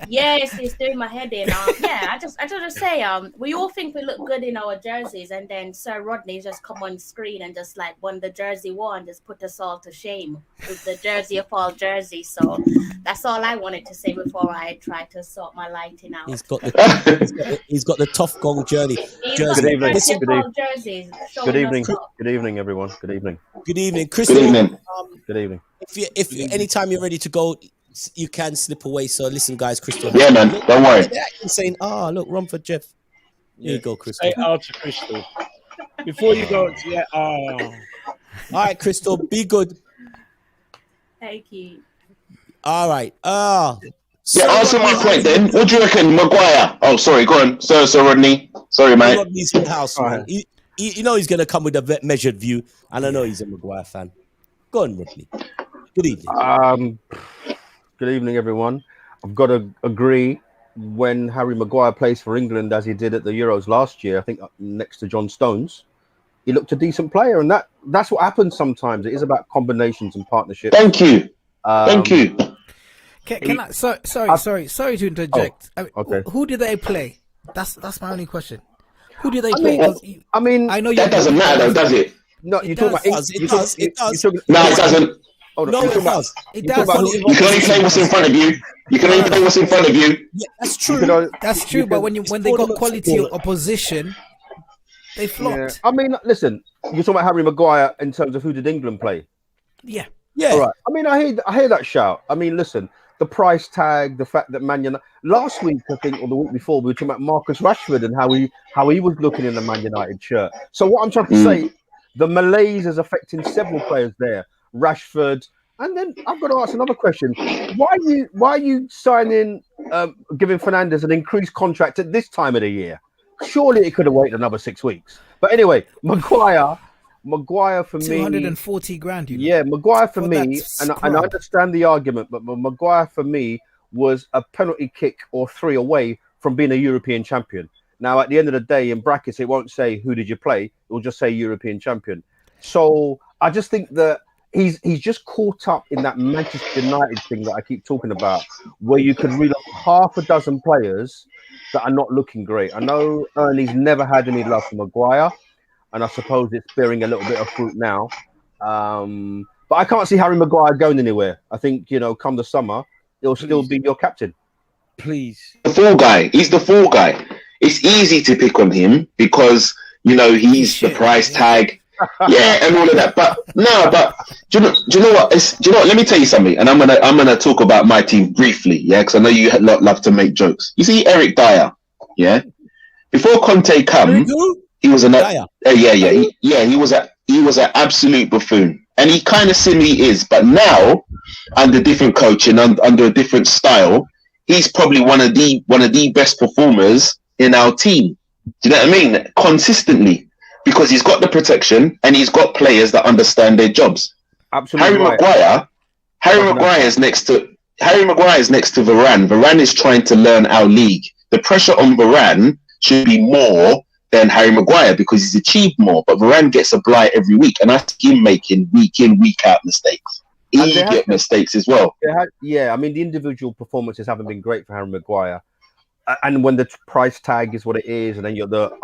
Yes, it's doing my head in. I just say, we all think we look good in our jerseys, and then Sir Rodney just come on screen and just like won the jersey war and just put us all to shame with the jersey of all jerseys. So that's all I wanted to say before I try to sort my lighting out. He's got the tough gong journey. Good evening. Good evening. Good evening, everyone. Good evening. Good evening, Crystal. good evening. Good evening. If anytime you're ready to go, you can slip away. So listen, guys, Crystal. Yeah, man. Don't worry. He's saying, look, Romford Jeff. Here you go, Crystal. Say to Crystal. Before you go, All right, Crystal, be good. Thank you. All right. Answer my point then. What do you reckon, Maguire? Oh, sorry. Go on, Sir Rodney. Sorry, mate. Rodney's in the house, man. You know he's going to come with a measured view, and I know he's a Maguire fan. Go on, Rodney. Good evening. Good evening, everyone. I've got to agree. When Harry Maguire plays for England, as he did at the Euros last year, I think next to John Stones, he looked a decent player, and that's what happens sometimes. It is about combinations and partnerships. Thank you. Thank you. Can I? Sorry to interject. Okay. Who did they play? That's my only question. Who did they play? I know that doesn't matter, though, does it? No, you talk about it does. No, it doesn't. No, it does. It does. You can only play what's in front of you. Yeah, that's true. That's true. But when they got quality opposition, they flopped. Yeah. I mean, listen, you're talking about Harry Maguire in terms of who did England play? Yeah. All right. I mean, I hear that shout. I mean, listen, the price tag, the fact that Man United last week, I think, or the week before, we were talking about Marcus Rashford and how he was looking in the Man United shirt. So what I'm trying to say, the malaise is affecting several players there. Rashford, and then I've got to ask another question: Why are you signing, giving Fernandes an increased contract at this time of the year? Surely it could have waited another 6 weeks. But anyway, Maguire for me, 240 grand. Yeah, Maguire for me, and I understand the argument, but Maguire for me was a penalty kick or 3 away from being a European champion. Now, at the end of the day, in brackets, it won't say who did you play; it will just say European champion. So I just think that he's just caught up in that Manchester United thing that I keep talking about, where you could reel up half a dozen players that are not looking great. I know Ernie's never had any love for Maguire, and I suppose it's bearing a little bit of fruit now. But I can't see Harry Maguire going anywhere. I think, come the summer, he'll still be your captain. Please. The fall guy. He's the fall guy. It's easy to pick on him because, he's the price tag. Yeah, and all of that, but do you know what? Let me tell you something, and I'm gonna talk about my team briefly, yeah, because I know you love to make jokes. You see, Eric Dyer, yeah. Before Conte come, he was he was an absolute buffoon, and he kind of similarly is. But now, under different coaching, under a different style, he's probably one of the best performers in our team. Do you know what I mean? Consistently. Because he's got the protection and he's got players that understand their jobs. Absolutely. Harry Maguire is next to Varane. Varane is trying to learn our league. The pressure on Varane should be more than Harry Maguire because he's achieved more. But Varane gets a blight every week, and I see him making week in, week out mistakes. He get mistakes as well. I mean, the individual performances haven't been great for Harry Maguire. And when the price tag is what it is, and then you're the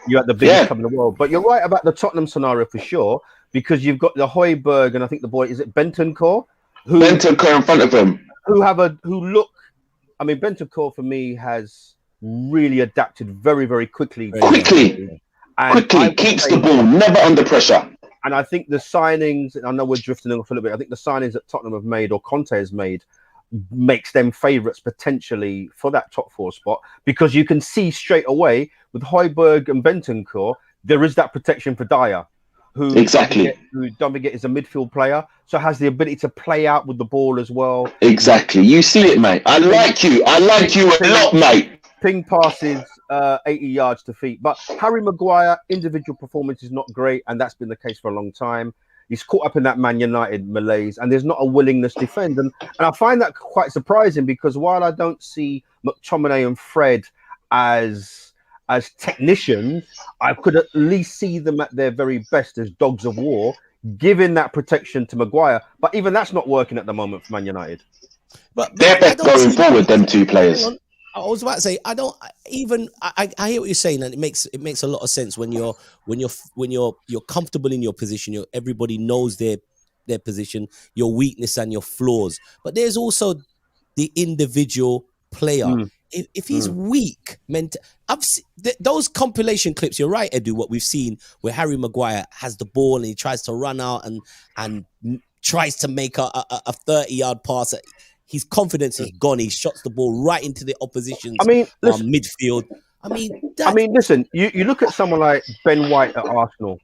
you're at the biggest club in the world. But you're right about the Tottenham scenario for sure, because you've got the Højbjerg and I think the boy, is it Bentancur? Bentancur in front of him. I mean, Bentancur for me has really adapted very, very quickly. Quickly keeps the ball, never under pressure. And I think the signings, and I know we're drifting off a little bit, I think the signings that Tottenham have made, or Conte has made, makes them favourites potentially for that top 4 spot, because you can see straight away with Højbjerg and Bentancur, there is that protection for Dyer, who don't forget is a midfield player, so has the ability to play out with the ball as well. Exactly, you see it, mate. I like you a lot, mate. Ping passes 80 yards to feet. But Harry Maguire, individual performance is not great, and that's been the case for a long time. He's caught up in that Man United malaise, and there's not a willingness to defend. And I find that quite surprising, because while I don't see McTominay and Fred as technicians, I could at least see them at their very best as dogs of war, giving that protection to Maguire. But even that's not working at the moment for Man United. But they're best going forward, them two players. I was about to say, I hear what you're saying, and it makes a lot of sense when you're comfortable in your position. Everybody knows their position, your weakness and your flaws. But there's also the individual player. If he's weak, those compilation clips. You're right, Edu. What we've seen where Harry Maguire has the ball and he tries to run out and tries to make a 30-yard pass. His confidence is gone. He shots the ball right into the opposition's midfield. Listen, you look at someone like Ben White at Arsenal,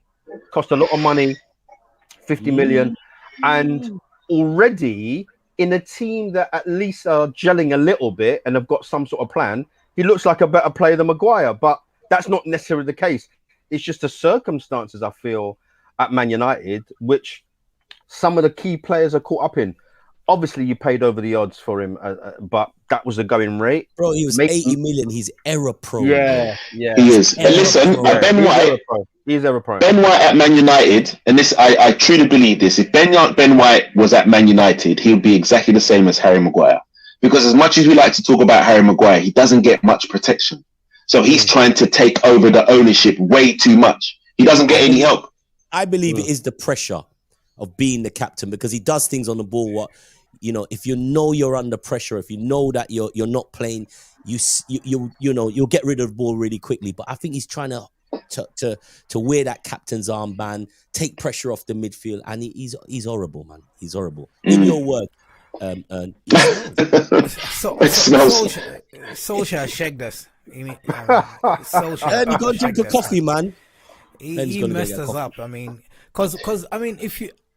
cost a lot of money, 50 million, and already in a team that at least are gelling a little bit and have got some sort of plan, he looks like a better player than Maguire, but that's not necessarily the case. It's just the circumstances, I feel, at Man United, which some of the key players are caught up in. Obviously, you paid over the odds for him, but that was the going rate. Bro, he was 80 million. He's error prone. Yeah. He is. And listen, Ben White, he's error prone. Ben White at Man United, and this, I truly believe this. If Ben White was at Man United, he would be exactly the same as Harry Maguire. Because as much as we like to talk about Harry Maguire, he doesn't get much protection. So he's trying to take over the ownership way too much. He doesn't get any help. I believe it is the pressure of being the captain, because he does things on the ball if you know you're under pressure, if you know that you're not playing, you'll get rid of the ball really quickly. But I think he's trying to wear that captain's armband, take pressure off the midfield, and he's horrible, man. He's horrible. In your word, Solskjaer shagged us. Solskjaer, you got to drink a coffee, man. He messed us up.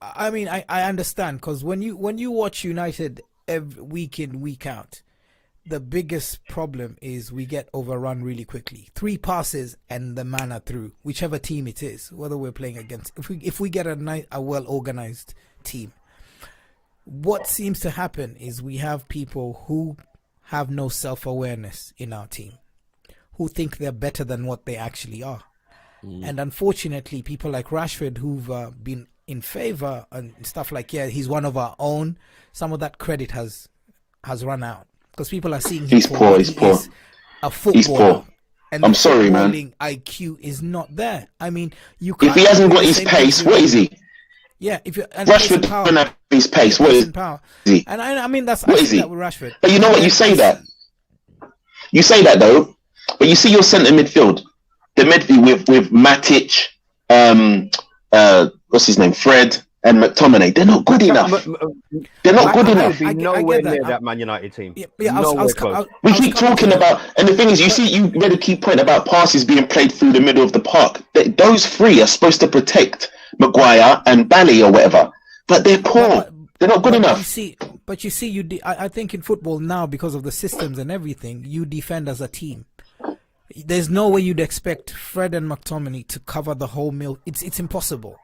I understand, because when you watch United every week in, week out, the biggest problem is we get overrun really quickly. 3 passes and the man are through, whichever team it is, whether we're playing against. If we get a well-organized team, what seems to happen is we have people who have no self-awareness in our team, who think they're better than what they actually are. And unfortunately, people like Rashford, who've been in favor and stuff like, he's one of our own, some of that credit has run out, because people are seeing him he's poor. A footballer. And I'm sorry, man. IQ is not there. I mean, if he hasn't got his pace, what is he? Yeah, Rashford doesn't have his pace. What is he? And I mean, that's what is he? That with Rashford. But you know what? You say that though. But you see your centre midfield, the midfield with Matic, what's his name, Fred and McTominay. They're not good enough. They're not good enough. Nowhere near that Man United team. We keep talking about, and the thing is, you made a key point about passes being played through the middle of the park. Those 3 are supposed to protect Maguire and Bally or whatever, but they're poor. They're not good enough. You see, I think in football now, because of the systems and everything, you defend as a team. There's no way you'd expect Fred and McTominay to cover the whole mill. It's impossible.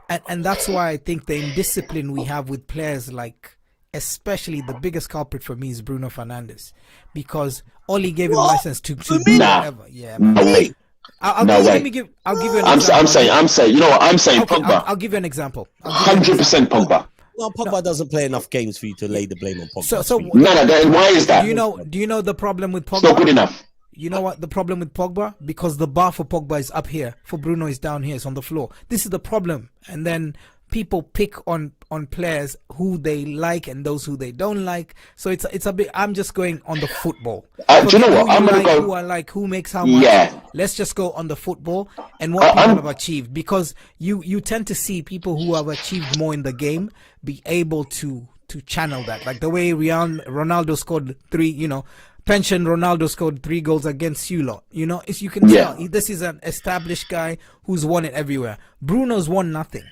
And that's why I think the indiscipline we have with players like especially the biggest culprit for me is Bruno Fernandes, because Oli gave him license to do Nah. whatever. Yeah, man. No way. I'll No give, way. let me give. I'll give you an I'm example. saying. You know what? I'm saying Okay, Pogba. I'll give you an example. 100% Pogba. No, Pogba doesn't play enough games for you to lay the blame on Pogba. So Why is that? Do you know the problem with Pogba? It's not good enough. You know what the problem with Pogba? Because the bar for Pogba is up here, for Bruno is down here, it's on the floor. This is the problem. And then people pick on players who they like and those who they don't like. So it's a bit. I'm just going on the football. Do you know what? I'm gonna go. Who I like, who makes how much. Yeah. Let's just go on the football and what people have achieved, because you tend to see people who have achieved more in the game be able to channel that, like the way Ronaldo scored 3. Pension Ronaldo scored 3 goals against you lot. As you can tell, this is an established guy who's won it everywhere. Bruno's won nothing.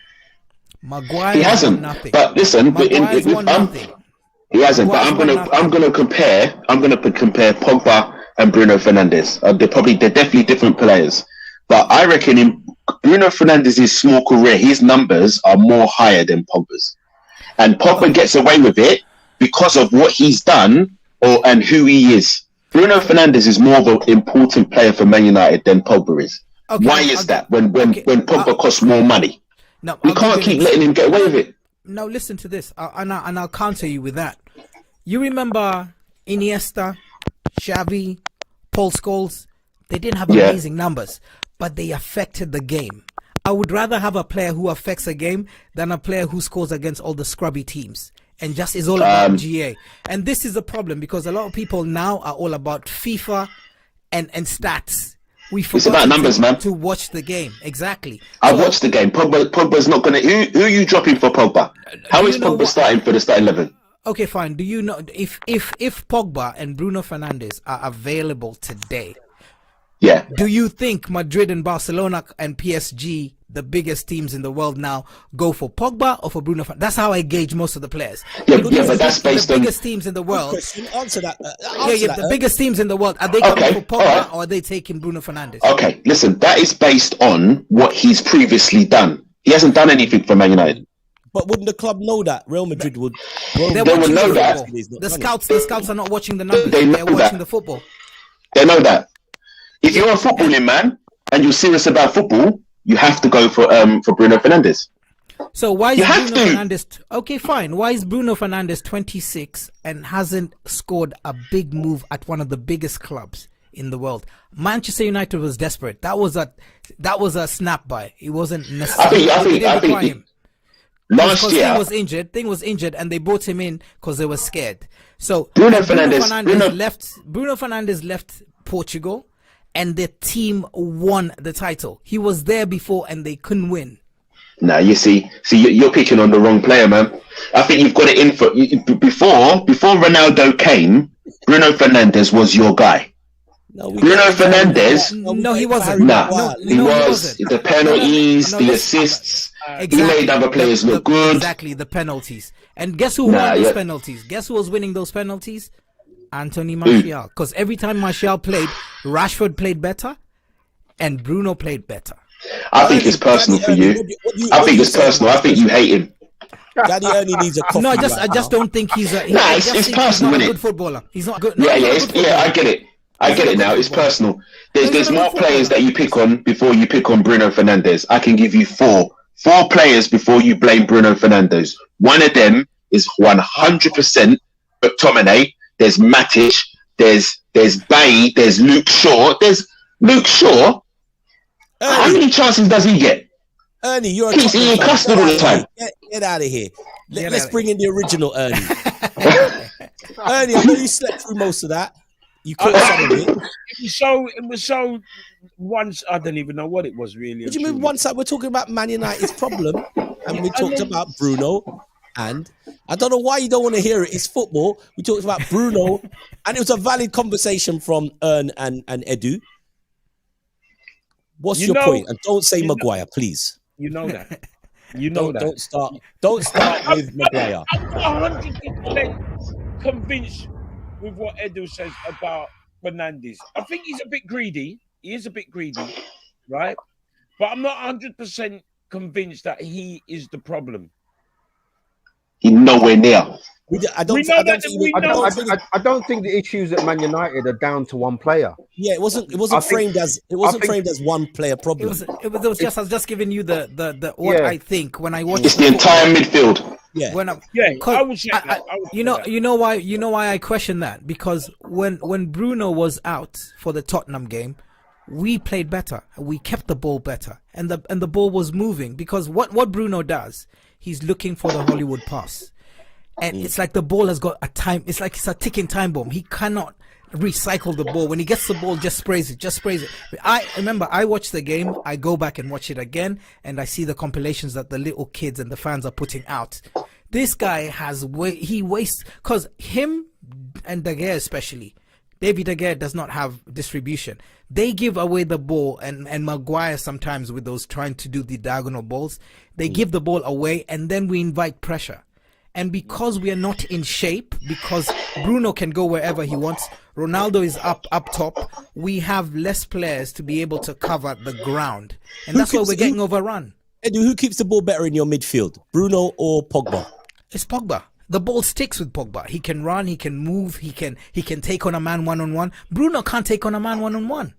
Maguire hasn't. won nothing. But listen, Maguire's won nothing. He hasn't. But I'm gonna compare Pogba and Bruno Fernandes. They're definitely different players. But I reckon in Bruno Fernandes' small career, his numbers are more higher than Pogba's, and Pogba gets away with it because of what he's done and who he is. Bruno Fernandes is more of an important player for Man United than Pogba is. Okay, Why is that? When Pogba costs more money, no, we can't keep letting him get away with it. Now listen to this, and I'll counter you with that. You remember Iniesta, Xavi, Paul Scholes? They didn't have amazing numbers, but they affected the game. I would rather have a player who affects a game than a player who scores against all the scrubby teams and just is all about GA. And this is a problem, because a lot of people now are all about FIFA and stats. We forgot It's about numbers, man. To watch the game. Exactly. I've watched the game. Pogba's not going to... Who are you dropping for Pogba? How is Pogba starting for the starting 11? Okay, fine. Do you know if Pogba and Bruno Fernandes are available today? Yeah. Do you think Madrid and Barcelona and PSG, the biggest teams in the world now, go for Pogba or for Bruno Fernandes? That's how I gauge most of the players. But that's based on... The biggest teams in the world... Answer that. The biggest teams in the world, are they coming for Pogba or are they taking Bruno Fernandes? Okay, listen, that is based on what he's previously done. He hasn't done anything for Man United. But wouldn't the club know that? Real Madrid would. They would know that. The scouts are not watching the numbers. They're watching the football. They know that. If you're a footballing man and you're serious about football, you have to go for Bruno Fernandes. So why is Bruno Fernandes? Okay, fine. Why is Bruno Fernandes 26 and hasn't scored a big move at one of the biggest clubs in the world? Manchester United was desperate. That was a snap by. It wasn't necessary. I think last year Thing was injured, and they brought him in because they were scared. So Bruno Fernandes left Portugal, and the team won the title. He was there before, and they couldn't win. Nah, you see, you're picking on the wrong player, man. I think you've got it in for before Ronaldo came. Bruno Fernandes was your guy. Bruno Fernandes. No, he wasn't. He was. The penalties, the assists. Exactly. He made other players look good. Exactly, the penalties. And guess who won those penalties? Guess who was winning those penalties? Anthony Martial. Because every time Martial played, Rashford played better, and Bruno played better. I think it's personal for you. I think it's personal. I think you hate him. Daddy only needs a coffee. No, I just don't think he's a. It's personal, he's not a isn't good footballer. He's not good. I get it. I get it now. It's personal. There's more players that you pick on before you pick on Bruno Fernandes. I can give you four players before you blame Bruno Fernandes. One of them is 100% McTominay. There's Matic. There's Bailly. There's Luke Shaw. There's Luke Shaw. How many chances does he get? Ernie, you're he's eating custard all the time. Get out of here. Let's bring in the original Ernie. Ernie, I know you slept through most of that. You caught some of it. It was so once I don't even know what it was really. What do you mean once we're talking about Man United's problem and we talked about Bruno, and I don't know why you don't want to hear it. It's football. We talked about Bruno and it was a valid conversation from Ern and Edu. What's your point? And don't say Maguire, please. You know that. You know that. Don't start with Maguire. I'm 100% convinced with what Edu says about Fernandes. I think he's a bit greedy. He is a bit greedy, right? But I'm not 100% convinced that he is the problem. He's nowhere near. I don't think the issues at Man United are down to one player. Yeah, it wasn't framed as one player problem. It was just I was just giving you the what I think when I watch. It's the entire midfield. Yeah. I would say you know why I question that, because when Bruno was out for the Tottenham game, we played better. We kept the ball better, and the ball was moving, because what Bruno does, he's looking for the Hollywood pass, and it's like the ball has got a time. It's like it's a ticking time bomb. He cannot recycle the ball. When he gets the ball, just sprays it. I remember I watched the game. I go back and watch it again, and I see the compilations that the little kids and the fans are putting out. This guy he wastes, because him and De Gea especially. David De Gea does not have distribution. They give away the ball, and Maguire sometimes with those trying to do the diagonal balls, they give the ball away, and then we invite pressure. And because we are not in shape, because Bruno can go wherever he wants, Ronaldo is up top, we have less players to be able to cover the ground. And that's why we're getting overrun. Edu, who keeps the ball better in your midfield, Bruno or Pogba? It's Pogba. The ball sticks with Pogba. He can run, he can move, he can take on a man one-on-one. Bruno can't take on a man one-on-one.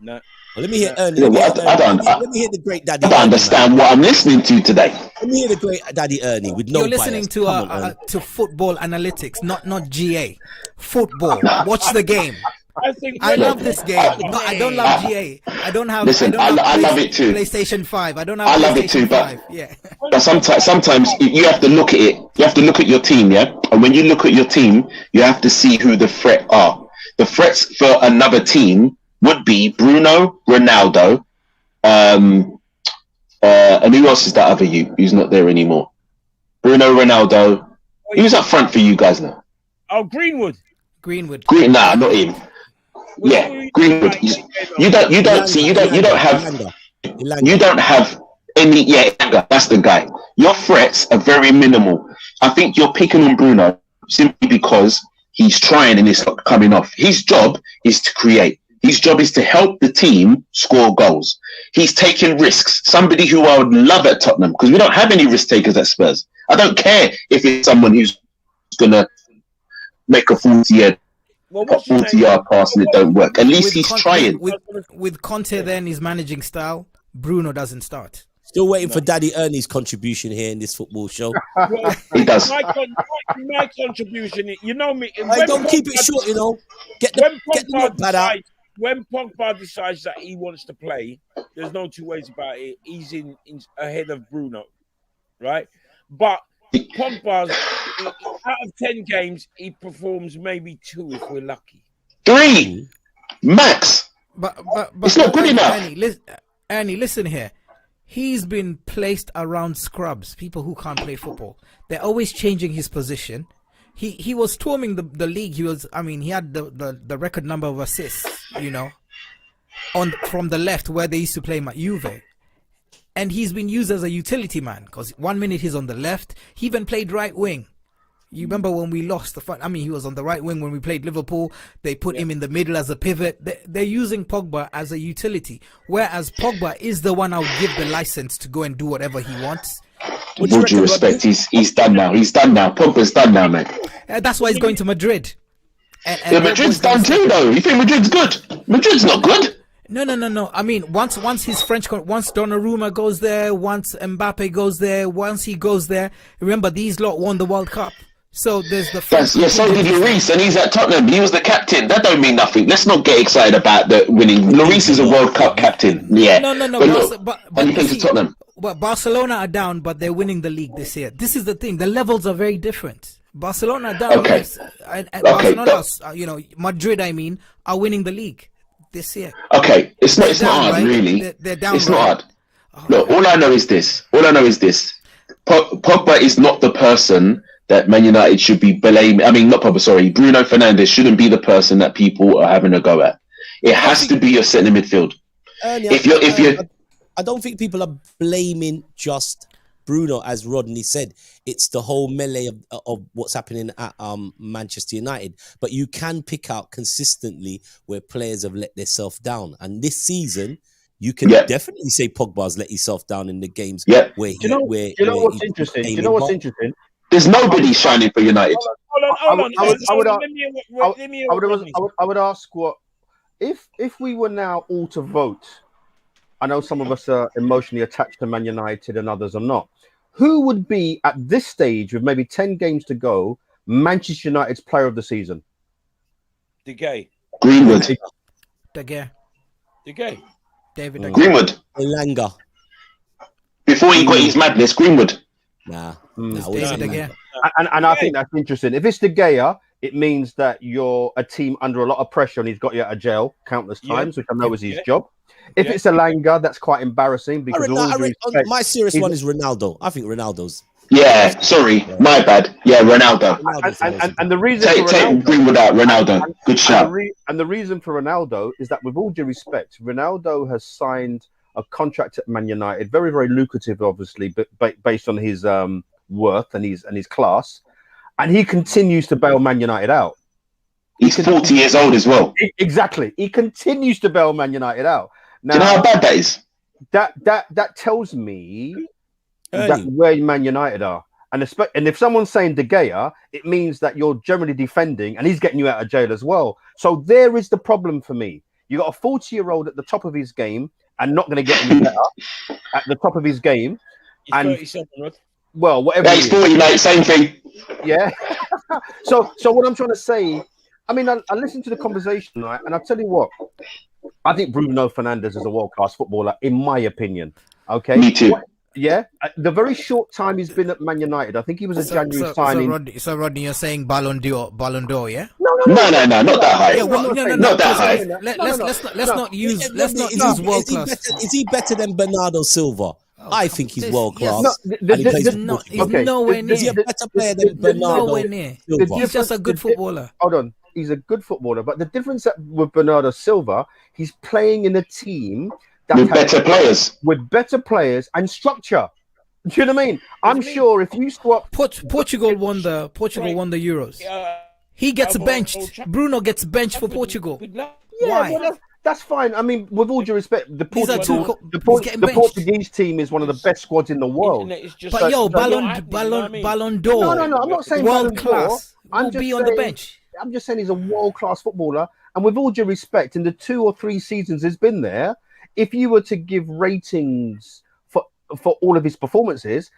No. Well, let me hear Ernie. Let me hear the great Daddy. I don't understand what I'm listening to today. Let me hear the great Daddy Ernie with no You're listening bias. to football analytics, not GA. Football. Watch the game. I love this game. I don't love GA. I don't have. Listen, I love it too. PlayStation 5. I don't have. I love it too, but yeah. But sometimes you have to look at it. You have to look at your team, yeah. And when you look at your team, you have to see who the threat are. The threats for another team would be Bruno, Ronaldo, and who else is that other who's not there anymore? Bruno, Ronaldo. Who's up front for you guys now? Oh, Greenwood. Nah, not him. Yeah, Greenwood. You don't have any. Yeah, that's the guy. Your threats are very minimal. I think you're picking on Bruno simply because he's trying and it's not coming off. His job is to create. His job is to help the team score goals. He's taking risks. Somebody who I would love at Tottenham, because we don't have any risk takers at Spurs. I don't care if it's someone who's gonna make a 40-yard pass and it don't work. At least he's trying. With Conte, then his managing style, Bruno doesn't start. Still waiting for Daddy Ernie's contribution here in this football show. He does. My contribution, you know me. Don't keep it short, you know. Get the notepad out. When Pogba decides that he wants to play, there's no two ways about it. He's in ahead of Bruno, right? But Pogba's out of 10 games, he performs maybe 2 if we're lucky. 3 max. But it's not good enough. Ernie, listen here. He's been placed around scrubs, people who can't play football. They're always changing his position. He was storming the league. He had the record number of assists, from the left where they used to play Juve. And he's been used as a utility man, because 1 minute he's on the left. He even played right wing. You remember when we lost the front? He was on the right wing when we played Liverpool. They put him in the middle as a pivot. They're using Pogba as a utility, whereas Pogba is the one I would give the license to go and do whatever he wants. With all due respect, he's done now. He's done now. Pogba's done now, man. That's why he's going to Madrid. And Madrid's done too, though. You think Madrid's good? Madrid's not good. No. Once his once Donnarumma goes there, once Mbappe goes there, once he goes there, remember these lot won the World Cup. So there's the so did Lloris, and he's at Tottenham. He was the captain. That don't mean nothing. Let's not get excited about the winning. Lloris is a World Cup captain. Yeah. No. But he came to Tottenham. But Barcelona are down, but they're winning the league this year. This is the thing. The levels are very different. Barcelona are down. Okay. Barcelona, Madrid, are winning the league this year. Okay, it's not hard, right? Really. They're down. It's not hard. Look, all I know is this. Pogba is not the person that Man United should be blaming. Not Pogba, sorry. Bruno Fernandes shouldn't be the person that people are having a go at. It has to be your centre midfield. I don't think people are blaming just Bruno, as Rodney said. It's the whole melee of what's happening at Manchester United. But you can pick out consistently where players have let themselves down. And this season, you can definitely say Pogba's let himself down in the games. What's interesting? Do you know what's interesting? There's nobody shining for United. Hold on. I would ask what if we were now all to vote. I know some of us are emotionally attached to Man United and others are not. Who would be at this stage with maybe 10 games to go Manchester United's player of the season? De Gea. Greenwood. De Gea. David De Gea. Greenwood. Elanga. Before he got his madness, Greenwood. Nah. David De Gea. And I think that's interesting. If it's De Gea, it means that you're a team under a lot of pressure and he's got you out of jail countless times, which I know is his job. If it's Elanga, that's quite embarrassing because my serious one is Ronaldo. I think Ronaldo's. Yeah, sorry, my bad. Yeah, Ronaldo. And the reason take Greenwood out, Ronaldo. Good shout. And the reason for Ronaldo is that, with all due respect, Ronaldo has signed a contract at Man United, very, very lucrative, obviously, but based on his worth and his class, and he continues to bail Man United out. He's 40 years old as well. Exactly, he continues to bail Man United out. Now, do you know how bad that is? That tells me that where Man United are, and if someone's saying De Gea, it means that you're generally defending, and he's getting you out of jail as well. So there is the problem for me. You got a 40-year-old at the top of his game, and not going to get any better at the top of his game. He's 37, right? Well, whatever. He's 40, mate. Same thing. Yeah. So what I'm trying to say, I mean, I listened to the conversation, right, and I'll tell you what. I think Bruno Fernandes is a world-class footballer, in my opinion. Okay. Me too. Yeah. The very short time he's been at Man United, I think he was a January signing. So Rodney, you're saying Ballon d'Or, yeah? No, not that high. Yeah, not that high. Let's not use world class. Is he better than Bernardo Silva? I think he's world class. He's nowhere near. Is he a better player than Bernardo? Nowhere near. He's just a good footballer. Hold on. He's a good footballer, but the difference with Bernardo Silva, he's playing in a team that with better players and structure. Do you know what I mean? I'm sure if you swap, Portugal won the Euros. He gets benched. Bruno gets benched for Portugal. Why? Well, that's fine. I mean, with all due respect, the Portuguese team is one of the best squads in the world. Ballon d'Or. No. I'm not saying world class. Will be on the bench. I'm just saying he's a world-class footballer. And with all due respect, in the 2 or 3 seasons he's been there, if you were to give ratings for all of his performances,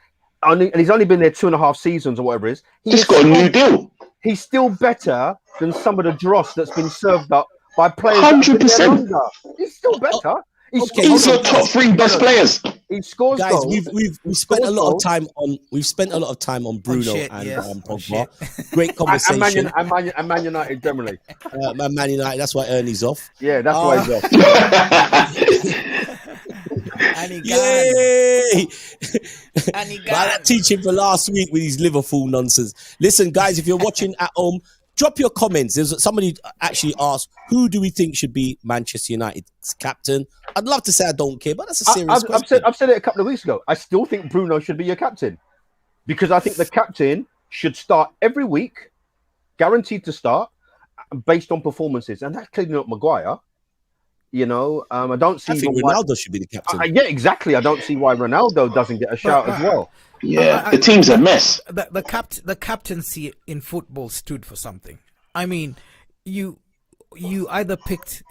and he's only been there 2.5 seasons or whatever it is, he's got a new deal. He's still better than some of the dross that's been served up by players. 100%. He's still better. He's your top 3 best players. He scores guys, goals. We've spent a lot of time on Bruno and Pogba. Great conversation. And Man United generally. Man United. That's why Ernie's off. Yeah, that's why he's off. Yay! I teach him for last week with his Liverpool nonsense. Listen, guys, if you're watching at home, drop your comments. There's somebody actually asked, who do we think should be Manchester United's captain? I'd love to say I don't care, but that's a serious question. I've said it a couple of weeks ago. I still think Bruno should be your captain because I think the captain should start every week, guaranteed to start, based on performances. And that's clearly not Maguire. You know, I don't see. I think Ronaldo should be the captain. Yeah, exactly. I don't see why Ronaldo doesn't get a shout as well. Yeah, the team's a mess. The captaincy in football stood for something. I mean, you either picked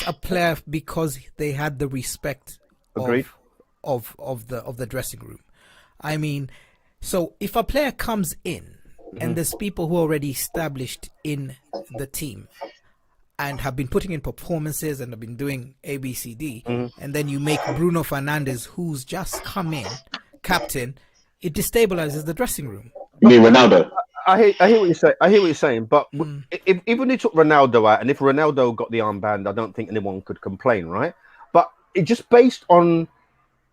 a player because they had the respect of the dressing room. I mean, so if a player comes in and there's people who are already established in the team and have been putting in performances and have been doing ABCD, and then you make Bruno Fernandes, who's just come in, captain, it destabilizes the dressing room. You mean Ronaldo? I hear what you say. I hear what you're saying, but even if you took Ronaldo out, and if Ronaldo got the armband, I don't think anyone could complain, right? But it just based on,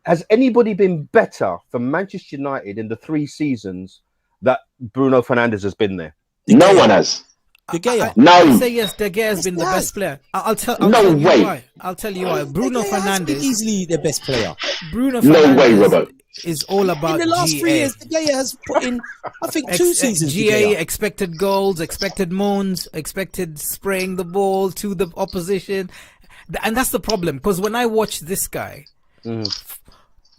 has anybody been better for Manchester United in the 3 seasons that Bruno Fernandes has been there? No one has. De Gea. No. I say yes. De Gea has been the best player. I'll tell you why. I'll tell you why. Bruno Fernandes easily the best player. Bruno Fernandes. No way, Robert. Is all about in the last GA. 3 years. De Gea has put in, I think, 2 seasons. GA, expected goals, expected moans, expected spraying the ball to the opposition, and that's the problem. Because when I watch this guy,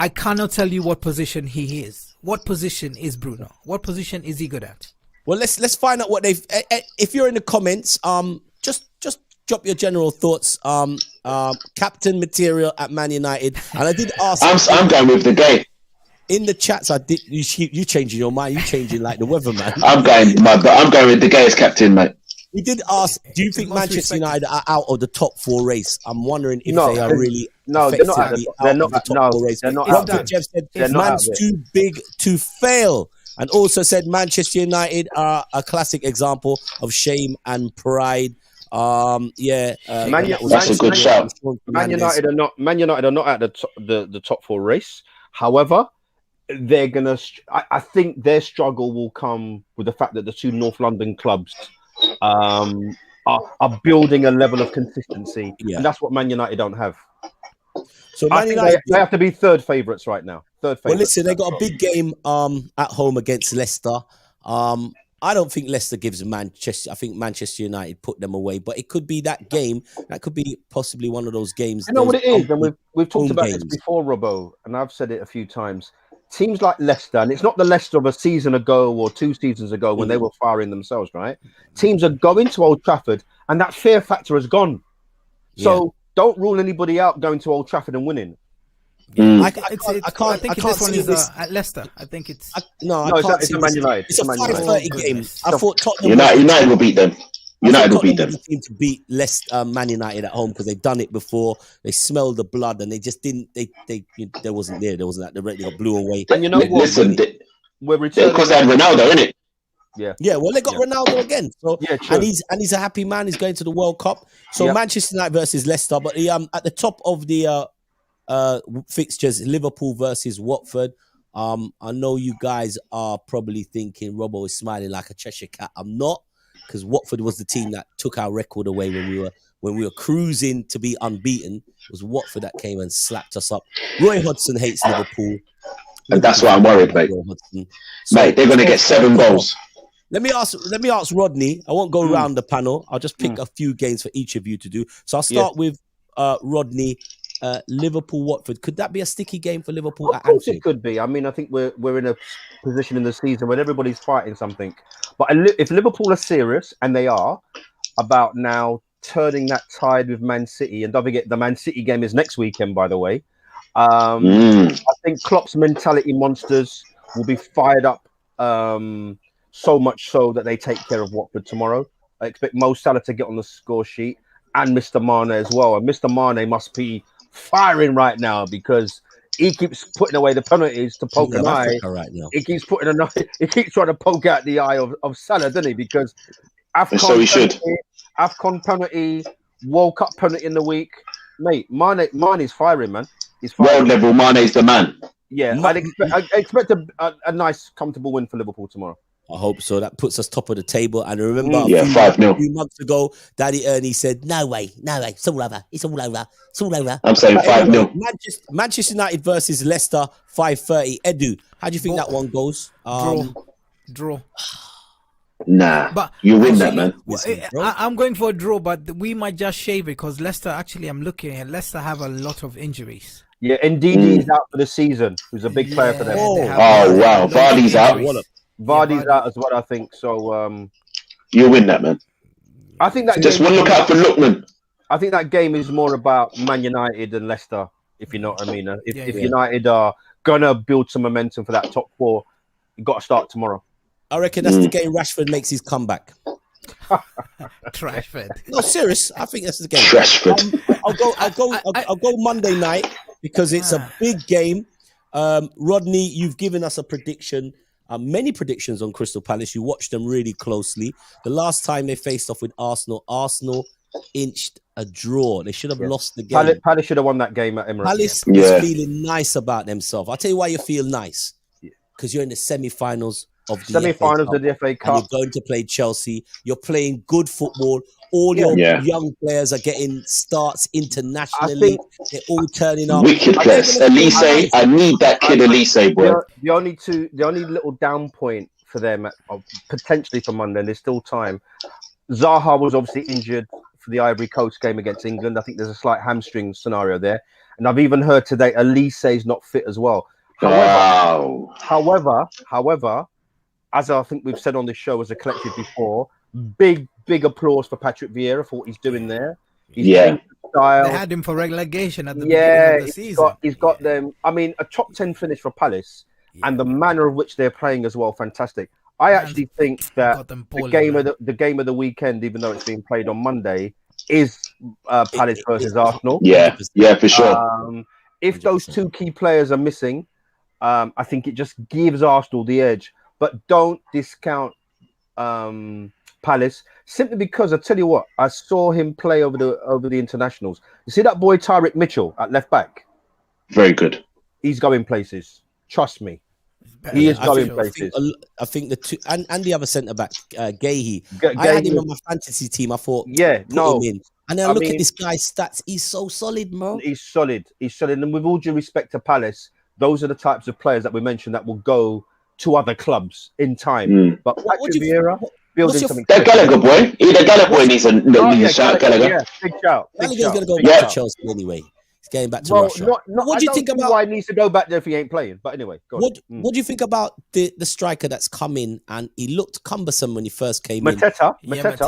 I cannot tell you what position he is. What position is Bruno? What position is he good at? Well, let's find out what they've. If you're in the comments, just drop your general thoughts. Captain material at Man United, and I did ask. I'm going with the game. In the chats, I did. You changing your mind? You changing like the weatherman? I'm going with the guy as captain, mate. We did ask. Do you think Manchester United are out of the top 4 race? I'm wondering if they are really. No, they're not. They're not. They're not out there. Jeff said man's too big to fail, and also said Manchester United are a classic example of shame and pride. That's a good shout. Man United are not. Man United are not at the top 4 race. However, they're gonna. I think their struggle will come with the fact that the 2 North London clubs are building a level of consistency, and that's what Man United don't have. So Man United, they have to be third favourites right now. Third favourites. Well, listen, they got a big game at home against Leicester. I don't think Leicester gives Manchester. I think Manchester United put them away, but it could be that game. That could be possibly one of those games. I know what it is, and we've talked about this before, Robbo, and I've said it a few times. Teams like Leicester, and it's not the Leicester of a season ago or 2 seasons ago when they were firing themselves, right? Teams are going to Old Trafford, and that fear factor has gone. So don't rule anybody out going to Old Trafford and winning. I think this one is at Leicester. I think it's it's a Man United. It's a 5:30 game. I thought Tottenham United will beat them. United will beat them. To beat Man United at home because they've done it before. They smelled the blood and they just didn't. They wasn't there. There wasn't that. They got blew away. And you know what? Listen, we're returning because they had Ronaldo, innit? Yeah. Well, they got Ronaldo again. So true. and he's a happy man. He's going to the World Cup. So Manchester United versus Leicester. But at the top of the fixtures, Liverpool versus Watford. I know you guys are probably thinking Robbo is smiling like a Cheshire cat. I'm not. Because Watford was the team that took our record away when we were cruising to be unbeaten. It was Watford that came and slapped us up. Roy Hodgson hates Liverpool, and that's why I'm worried, mate. Mate, they're going to get 7 goals. Let me ask Rodney. I won't go around the panel. I'll just pick a few games for each of you to do. So I'll start with Rodney. Liverpool Watford. Could that be a sticky game for Liverpool? Of course, it could be. I mean, I think we're in a position in the season where everybody's fighting something. But if Liverpool are serious, and they are, about now turning that tide with Man City, and don't forget the Man City game is next weekend, by the way. I think Klopp's mentality monsters will be fired up so much so that they take care of Watford tomorrow. I expect Mo Salah to get on the score sheet and Mr. Mane as well. And Mr. Mane must be firing right now because he keeps putting away the penalties to poke an eye. Right now. He keeps he keeps trying to poke out the eye of Salah, doesn't he? Because AFCON penalty, World Cup penalty in the week, mate. Mane is firing, man. He's firing. World level, Mane's the man. Yeah, I expect a nice, comfortable win for Liverpool tomorrow. I hope so. That puts us top of the table. And I remember 5-0. A few months ago, Daddy Ernie said, no way. It's all over. It's all over. I'm saying 5-0. Manchester United versus Leicester, 5:30. Edu, how do you think that one goes? Draw. Nah, but you win that, man. I'm going for a draw, but we might just shave it because Leicester, actually, I'm looking at Leicester have a lot of injuries. Yeah, Ndidi is out for the season, who's a big player for them. Wow. Vardy's out. Vardy's out as well, I think. So you win that, man. I think that just one look out for Lookman. I think that game is more about Man United and Leicester, if you know what I mean. If United are gonna build some momentum for that top 4, you got to start tomorrow. I reckon that's the game Rashford makes his comeback. Trashford. No, serious. I think that's the game. Rashford. I'll go Monday night because it's a big game. Rodney, you've given us a prediction. Many predictions on Crystal Palace. You watched them really closely. The last time they faced off with Arsenal inched a draw. They should have lost the game. Palace should have won that game at Emirates. Palace is feeling nice about themselves. I'll tell you why you feel nice. Because you're in the semi-finals of the FA Cup. And you're going to play Chelsea. You're playing good football. All your young players are getting starts internationally. They're all turning up. Wicked players. Elise, I need that kid Elise, bro. The only little down point for them, potentially for Monday, and there's still time. Zaha was obviously injured for the Ivory Coast game against England. I think there's a slight hamstring scenario there. And I've even heard today Elise is not fit as well. However, as I think we've said on this show as a collective before, big applause for Patrick Vieira for what he's doing there. He's changed the style. They had him for relegation at the beginning of the season. He's got them. I mean, a top 10 finish for Palace and the manner of which they're playing as well, fantastic. I actually think that the game of the weekend, even though it's being played on Monday, is Palace versus Arsenal. Yeah, for sure. If those two key players are missing, I think it just gives Arsenal the edge. But don't discount Palace simply because I tell you what, I saw him play over the internationals. You see that boy Tyrick Mitchell at left back? Very good. He's going places. Trust me. He is going places. I think the two and the other centre back, Gahey. I had him on my fantasy team. I thought, put him in. And then I look at this guy's stats. He's so solid, bro. He's solid. And with all due respect to Palace, those are the types of players that we mentioned that will go to other clubs in time. But Patrick Vieira building something. That Gallagher boy. The Gallagher boy needs a shout. Gallagher. Yeah, big shout. Gallagher's going to go back to Chelsea anyway. He's going back to Russia. What do you think about why he needs to go back there if he ain't playing? But anyway, what do you think about the striker that's come in and he looked cumbersome when he first came in? Mateta.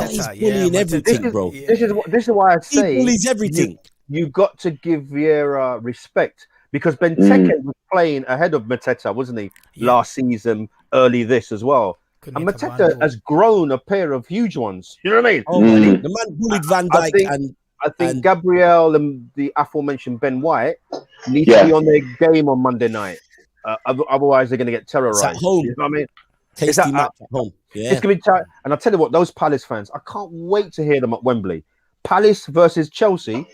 He's bullying everything, bro. This is why I say he bullies everything. You got to give Vieira respect because Benteke was playing ahead of Mateta, wasn't he? Last season, early this as well. And Mateta has grown a pair of huge ones. You know what I mean? The man bullied Van Dijk I think Gabriel and the aforementioned Ben White need to be on their game on Monday night. Otherwise, they're going to get terrorized. It's at home. You know what I mean? Tasty match at home. Yeah. It's going to be tight. And I'll tell you what, those Palace fans, I can't wait to hear them at Wembley. Palace versus Chelsea.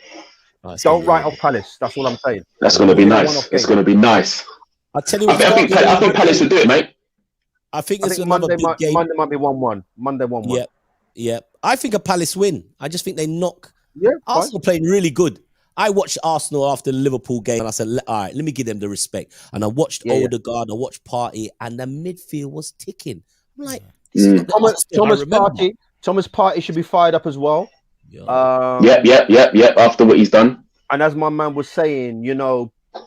Don't write off Palace. That's all I'm saying. That's going to be nice. It's going to be nice. I'll tell you what. I think Palace will do it, mate. I think it's another big game. Monday might be 1-1. Monday 1-1. Yeah. I think a Palace win. I just think they knock. Yeah, Arsenal playing really good. I watched Arsenal after the Liverpool game and I said, all right, let me give them the respect. And I watched Odegaard, I watched Partey, and the midfield was ticking. I'm like, Thomas Partey should be fired up as well. Yep. After what he's done. And as my man was saying,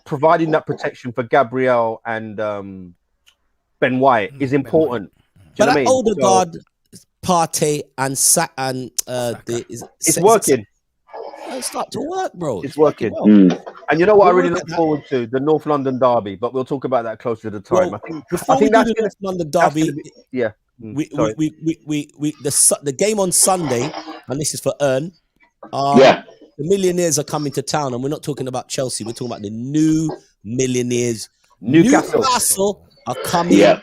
providing that protection for Gabriel and Ben White is important. But that Odegaard, Partey, and it's working. It's start to work, bro. It's working. And you know what I really look forward to? The North London derby, but we'll talk about that closer to the time. Bro, I think that's the North London derby. The game on Sunday, and this is for Ern. The millionaires are coming to town, and we're not talking about Chelsea. We're talking about the new millionaires. Newcastle are coming to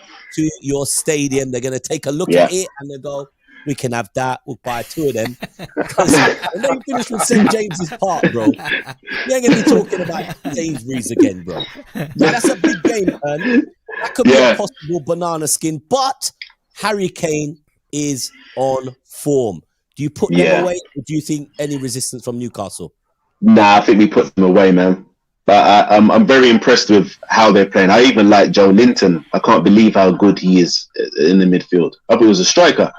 your stadium. They're going to take a look at it, and they go, we can have that. We'll buy 2 of them. Because when they finish with St. James's Park, bro, you ain't going to be talking about Sainsbury's again, bro. So that's a big game, man. That could be a possible banana skin. But Harry Kane is on form. Do you put them away, or do you think any resistance from Newcastle? Nah, I think we put them away, man. But I'm very impressed with how they're playing. I even like Joe Linton. I can't believe how good he is in the midfield. I thought he was a striker.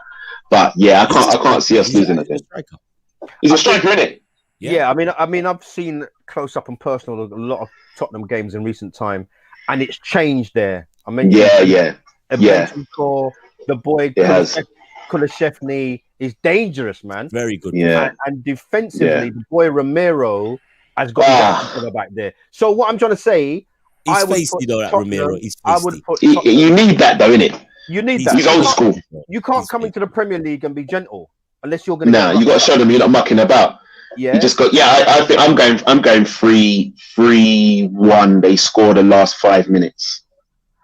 But I can't see us losing again. He's a striker, isn't it? Yeah, I mean, I've seen close up and personal a lot of Tottenham games in recent time, and it's changed there. I mean, the boy Kulishevny is dangerous, man. Very good. Yeah, and defensively, the boy Romero has got back there. So what I'm trying to say, he's feisty though, that Romero. He's feisty. I would put you need that though, innit? You need that. He's old school. You can't come into the Premier League and be gentle unless you're going to. No, you got to show them you're not mucking about. Yeah. You just got. Yeah, I think I'm going 3-1. They score the last 5 minutes.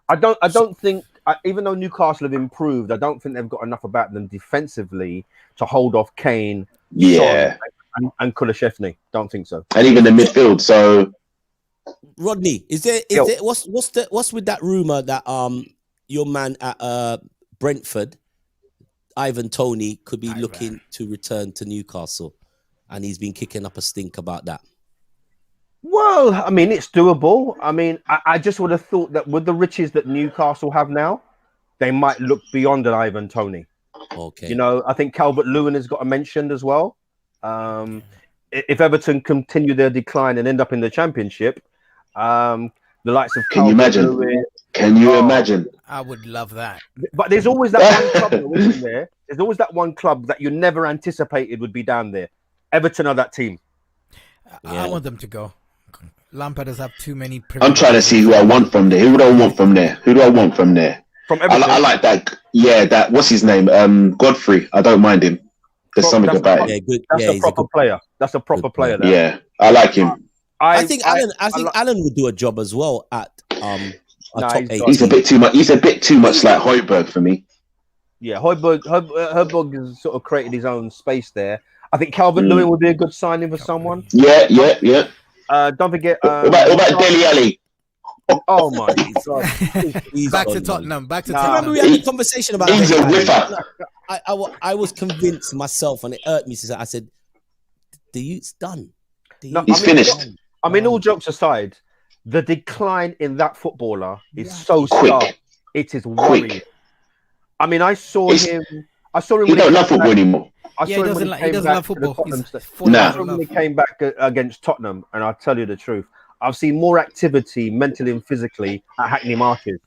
I don't think. Even though Newcastle have improved, I don't think they've got enough about them defensively to hold off Kane. And Kulishevny. Don't think so. And even the midfield. So, Rodney, is there what's with that rumor that your man at Brentford, Ivan Toney, could be looking to return to Newcastle, and he's been kicking up a stink about that? Well, I mean, it's doable. I mean, I just would have thought that with the riches that Newcastle have now, they might look beyond an Ivan Toney. Okay. I think Calvert-Lewin has got mentioned as well. If Everton continue their decline and end up in the Championship, the likes of Can you imagine? Can you imagine? I would love that. But there's always that one club, though, isn't there? There's always that one club that you never anticipated would be down there. Everton are that team. I want them to go. Lampard does have too many. I'm trying to see who I want from there. Who do I want from there? Who do I want from there? From Everton. I like that. Yeah, that. What's his name? Godfrey. I don't mind him. There's something about it. That's a proper player. That's a proper player. There. Yeah, I like him. I think Alan would do a job as well at top 8. He's a bit too much. He's a bit too much like Højbjerg for me. Yeah, Højbjerg has sort of created his own space there. I think Calvert-Lewin would be a good signing for someone. Yeah. Don't forget. What about Dele Alli? Oh my God! Back to Tottenham. Remember we had a conversation about. He's a whiffer. I was convinced myself, and it hurt me. I said, "The youth's done. He's finished." I mean, all jokes aside, the decline in that footballer is so stark. It is worrying. I mean, I saw him. He don't love football anymore. He doesn't love football. When he came back against Tottenham, and I'll tell you the truth, I've seen more activity mentally and physically at Hackney Market.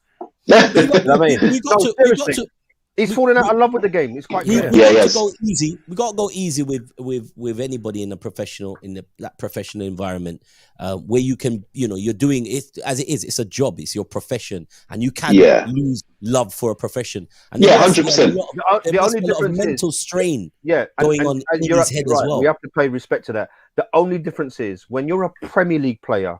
You know what I mean? He's falling out of love with the game. It's quite clear. We got to go easy. We got to go easy with anybody in that professional environment where you can, you're doing it as it is. It's a job. It's your profession, and you can't lose love for a profession. And 100%. The only difference is mental strain. Going on in his head as well. We have to pay respect to that. The only difference is when you're a Premier League player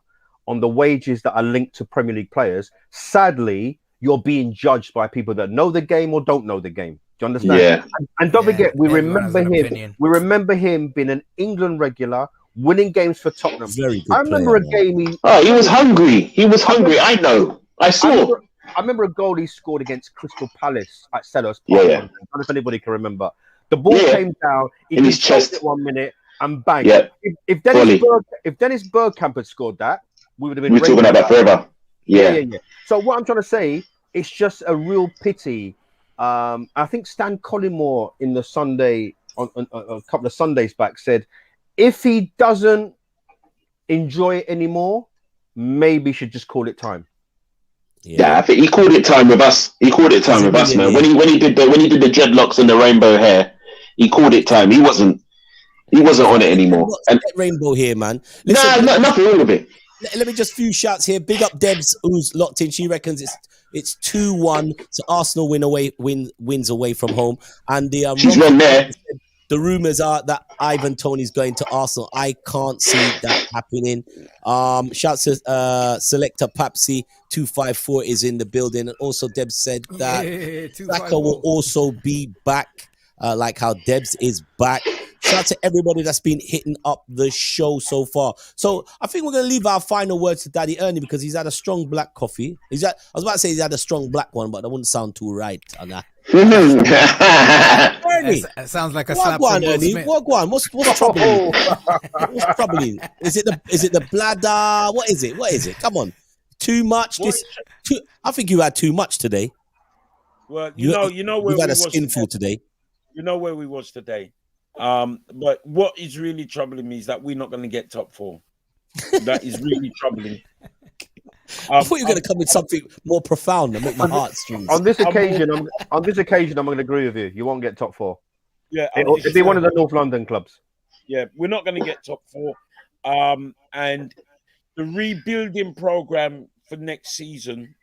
on the wages that are linked to Premier League players. Sadly, you're being judged by people that know the game or don't know the game. Do you understand? Yeah. And don't forget, we remember him. Opinion. We remember him being an England regular, winning games for Tottenham. Very good. I remember a game. He was hungry. He was hungry. I know. I saw. I remember a goal he scored against Crystal Palace at Selhurst Park. I don't know if anybody can remember. The ball came down in his chest it 1 minute and bang. Yeah. If Dennis Bergkamp had scored that, we would have been. We're talking about that forever. Yeah. So what I'm trying to say. It's just a real pity. I think Stan Collymore in the Sunday, on a couple of Sundays back, said if he doesn't enjoy it anymore, maybe he should just call it time. Yeah, I think he called it time with us. He called it time with us, man. When he did the dreadlocks and the rainbow hair, he called it time. He wasn't on it anymore. And rainbow here, man. Listen, nothing wrong with it. Let me just few shouts here. Big up Debs, who's locked in. She reckons it's 2-1. So Arsenal wins away from home. And she's wrong there. The rumours are that Ivan Toney's going to Arsenal. I can't see that happening. Shouts to Selector Papsy 254 is in the building, and also Debs said that Saka will also be back, like how Debs is back. Shout out to everybody that's been hitting up the show so far. So I think we're going to leave our final words to Daddy Ernie because he's had a strong black coffee. I was about to say he's had a strong black one, but that wouldn't sound too right on that. Ernie, it sounds like a slap from Will Smith. What's troubling? What's troubling? Is it the bladder? What is it? Come on, too much. I think you had too much today. Well, you know where you had a skinful today. You know where we was today. But what is really troubling me is that we're not going to get top 4. That is really troubling. I thought you were going to come with something more profound and make my heart strings. On this occasion, I'm going to agree with you. You won't get top 4. Yeah, it'll be one of the North London clubs. Yeah, we're not going to get top 4. And the rebuilding program for next season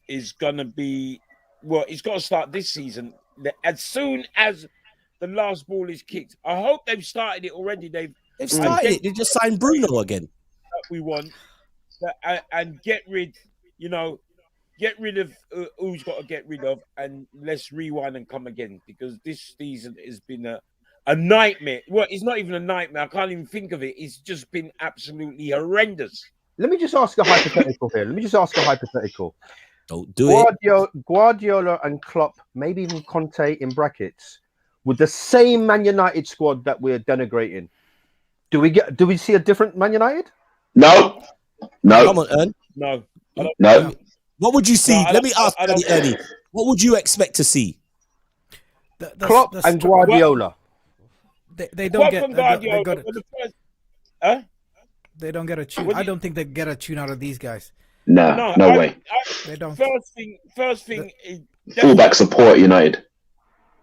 is going to be it's got to start this season as soon as the last ball is kicked. I hope they've started it already. They've started it. They just signed Bruno again. That we want and get rid of who's got to get rid of, and let's rewind and come again because this season has been a nightmare. Well, it's not even a nightmare. I can't even think of it. It's just been absolutely horrendous. Let me just ask a hypothetical here. Don't do it. Guardiola and Klopp, maybe even Conte in brackets, with the same Man United squad that we're denigrating, do we see a different Man United? No. Come on, Ern. No. What would you see? Let me ask Eddie. What would you expect to see? Klopp and Guardiola. They don't get. They don't get a tune. I don't think they get a tune out of these guys. No way. They don't. First thing is Fullback support United.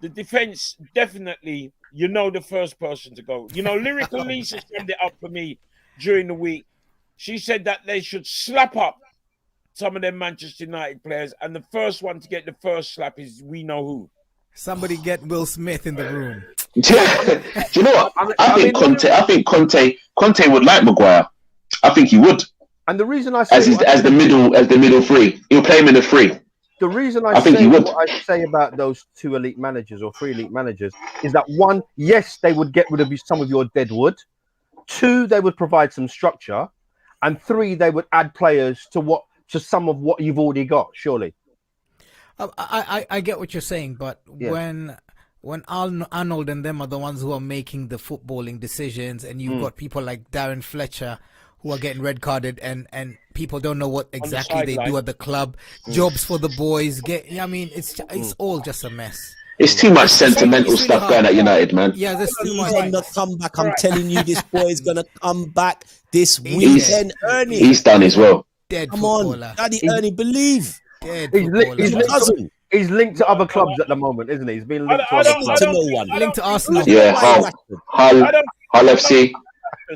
The defense, definitely. The first person to go. Lyrical Lisa summed it up for me during the week. She said that they should slap up some of them Manchester United players, and the first one to get the first slap is we know who. Somebody get Will Smith in the room. Do you know what? I think Conte would like Maguire. I think he would. And the reason I say as the middle three, he'll play him in the three. The reason I say what I say about those 2 elite managers or 3 elite managers is that 1, yes, they would get rid of some of your dead wood. 2, they would provide some structure, and 3, they would add players to some of what you've already got. Surely, I get what you're saying, but when Arnold and them are the ones who are making the footballing decisions, and you've got people like Darren Fletcher who are getting red carded, and people don't know what exactly they do at the club. Jobs for the boys. It's all just a mess. It's too much sentimental stuff going at United, man. Yeah, there's too much. On the comeback, I'm telling you, this boy is gonna come back this weekend. Ernie, he's done as well. Dead come footballer. on, Daddy Ernie, believe. Dead He's linked to other clubs at the moment, isn't he? He's been linked to no one. Linked to Arsenal. Yeah, Hull FC.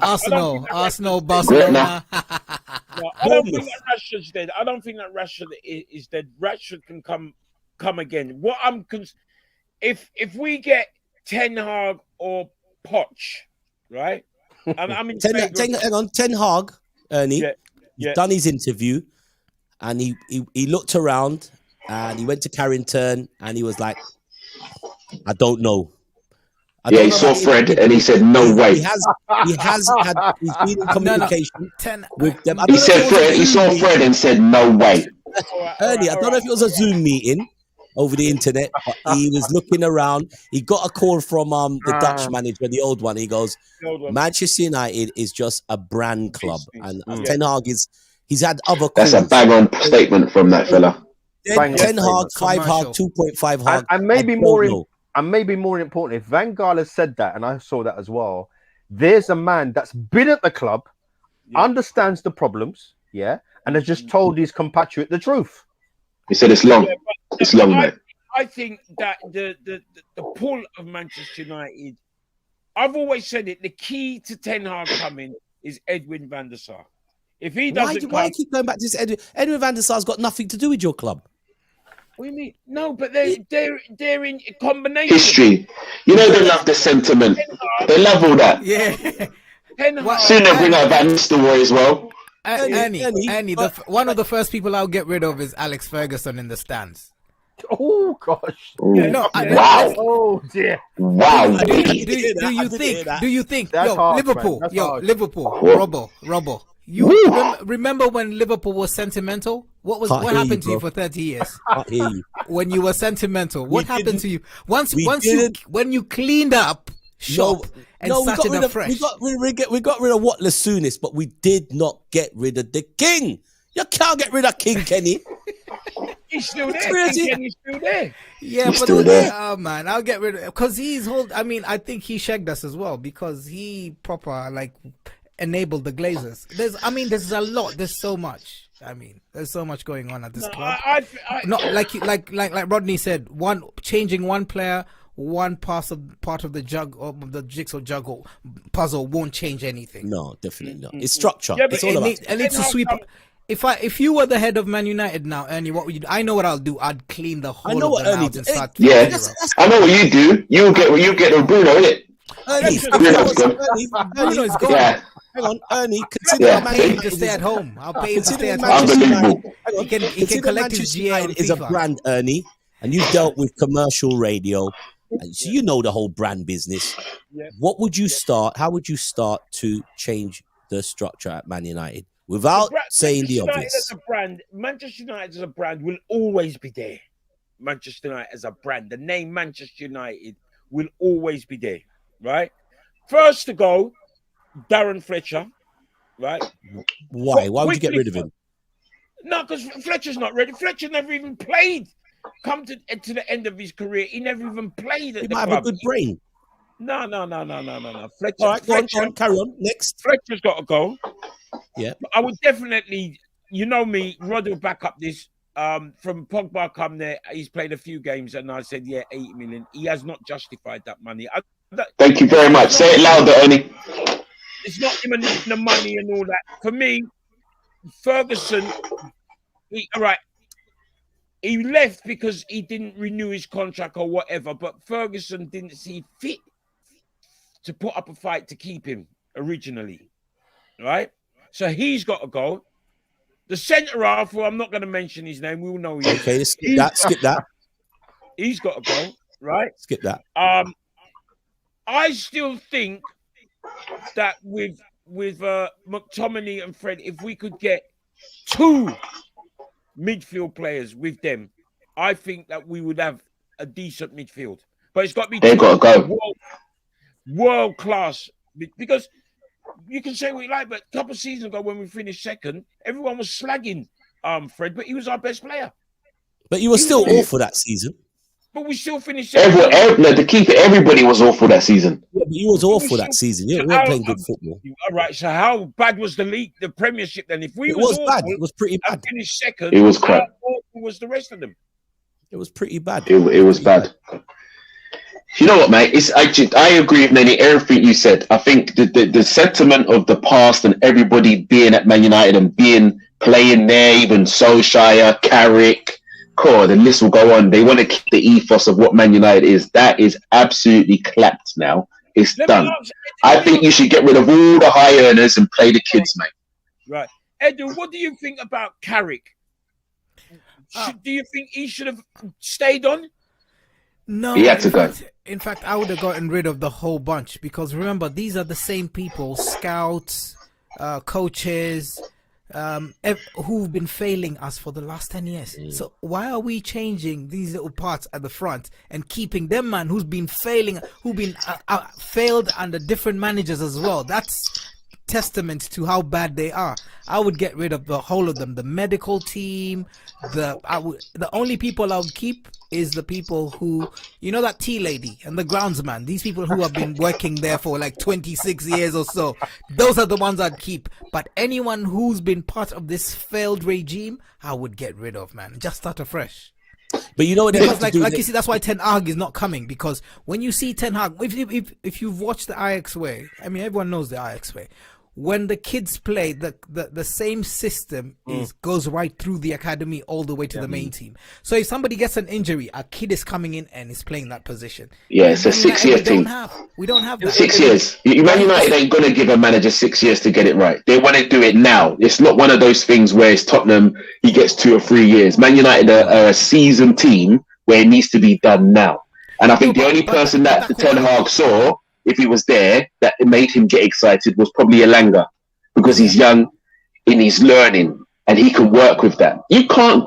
Arsenal, Barcelona. I don't think that Rashford's dead. I don't think that Rashford is dead. Rashford can come again. What if we get Ten Hag or Poch, right? I'm in Ten Hag, Ernie. He's done his interview, and he looked around, and he went to Carrington, and he was like, I don't know. He saw Fred and he said, "No way." He's been in communication with them. He saw Fred and said, "No way." Ernie, I don't know if it was a Zoom meeting over the internet, but he was looking around. He got a call from the Dutch manager, the old one. He goes, "Manchester United is just a brand club, and Ten Hag he's had other calls." That's a bang on statement from that fella. Ten Hag, 5 Hag, 2.5 Hag, and maybe more. And maybe more important, if Van Gaal has said that, and I saw that as well, there's a man that's been at the club, understands the problems, and has just told his compatriot the truth. He said it's long. It's long, man. I think that the pull of Manchester United, I've always said it, the key to Ten Hag coming is Edwin van der Sar. If he doesn't why keep going back to this? Edwin van der Sar's got nothing to do with your club. What do you mean? No, but they're in combination. History. They love the sentiment. They love all that. Yeah. Soon they'll bring out Van Nistelrooy as well. Annie, one of the first people I'll get rid of is Alex Ferguson in the stands. Oh gosh! Wow! Oh dear! Wow! Do you think? Liverpool, Robbo. You remember when Liverpool was sentimental? What happened to you for 30 years? When you were sentimental, what happened to you? When you cleaned up shop and started afresh. We got rid of Watley soonest, but we did not get rid of the king. You can't get rid of King Kenny. He's still there. Kenny's still there. Yeah, he's still there. Oh man, I'll get rid of because I think he shagged us as well because he proper enabled the Glazers. There's a lot. There's so much. There's so much going on at this club. Not like Rodney said. Changing one player, one part of the the jigsaw juggle puzzle won't change anything. No, definitely not. It's structure. Yeah, it's all about. It needs to sweep. If you were the head of Man United now, Ernie, what would you do? I know what I'll do. I'd clean the whole of the house and start. Yeah, I know what you do. You get the Bruno, innit? Bruno is gone. Yeah. Hang on, Ernie. Consider I'll pay him to stay at home. I'll pay him to stay at home. Unbelievable. He can collect his GA on FIFA. Is a brand, Ernie, and you've dealt with commercial radio, so you know the whole brand business. Yeah. What would you start? How would you start to change the structure at Man United without saying the obvious? Manchester United as a brand will always be there. Manchester United as a brand, the name Manchester United will always be there, right? First to go, Darren Fletcher, right? Why? Why would you get rid of him? No, because Fletcher's not ready. Fletcher never even played. Come to the end of his career, he never even played at he the might club. have a good brain. No. Fletcher, All right, go on, carry on. Next. Fletcher's got to go. Yeah. I would definitely, you know me, Rod will back up this. From Pogba come there, he's played a few games, and I said, yeah, 80 million. He has not justified that money. Thank you very much. Say it louder, Ernie. It's not him and the money and all that. For me, Ferguson, he left because he didn't renew his contract or whatever, but Ferguson didn't see fit to put up a fight to keep him originally, right? So he's got to go. The centre half, who I'm not going to mention his name, we all know he is. Okay, skip that. He's got to go, right? Skip that. I still think that with McTominay and Fred, if we could get 2 midfield players with them, I think that we would have a decent midfield. But it's got to be they got to go world class, because you can say what you like, but a couple of seasons ago when we finished second, everyone was slagging Fred, but he was our best player. But you were still awful that season. But we still finished second. The keeper, everybody was awful that season. Yeah, but you was awful that season. You weren't playing good football. All right, so how bad was the league, the Premiership then? If it was bad. It was pretty bad. Finished second. It was crap. How awful was the rest of them? It was pretty bad. It was bad. You know what, mate? I agree with nearly everything you said. I think the sentiment of the past and everybody being at Man United and playing there, even Solskjaer, Carrick, the list will go on. They want to keep the ethos of what Man United is. That is absolutely clapped now. It's done. I think you should get rid of all the high earners and play the kids, mate. Right. Edu, what do you think about Carrick? Do you think he should have stayed on? No, he had to go. In fact, I would have gotten rid of the whole bunch, because remember, these are the same people, scouts, coaches, who've been failing us for the last 10 years. So why are we changing these little parts at the front and keeping them man who's been failing, who've been failed under different managers as well? That's testament to how bad they are. I would get rid of the whole of them. The medical team, the only people I would keep is the people who, you know, that tea lady and the groundsman, these people who have been working there for like 26 years or so. Those are the ones I'd keep. But anyone who's been part of this failed regime, I would get rid of, man. Just start afresh. But you know what? Because like you see, that's why Ten Hag is not coming, because when you see Ten Hag, if you've watched the Ajax way, I mean, everyone knows the Ajax way. When the kids play, the same system goes right through the academy all the way to the main team. So if somebody gets an injury, a kid is coming in and is playing that position. Yeah, it's a 6-year team. We don't have that. 6 years. Man United ain't going to give a manager 6 years to get it right. They want to do it now. It's not one of those things where it's Tottenham, he gets 2 or 3 years. Man United are a seasoned team where it needs to be done now. And I think the only person that the Ten Hag saw, if he was there, that made him get excited was probably Elanga, because he's young and he's learning and he can work with that. You can't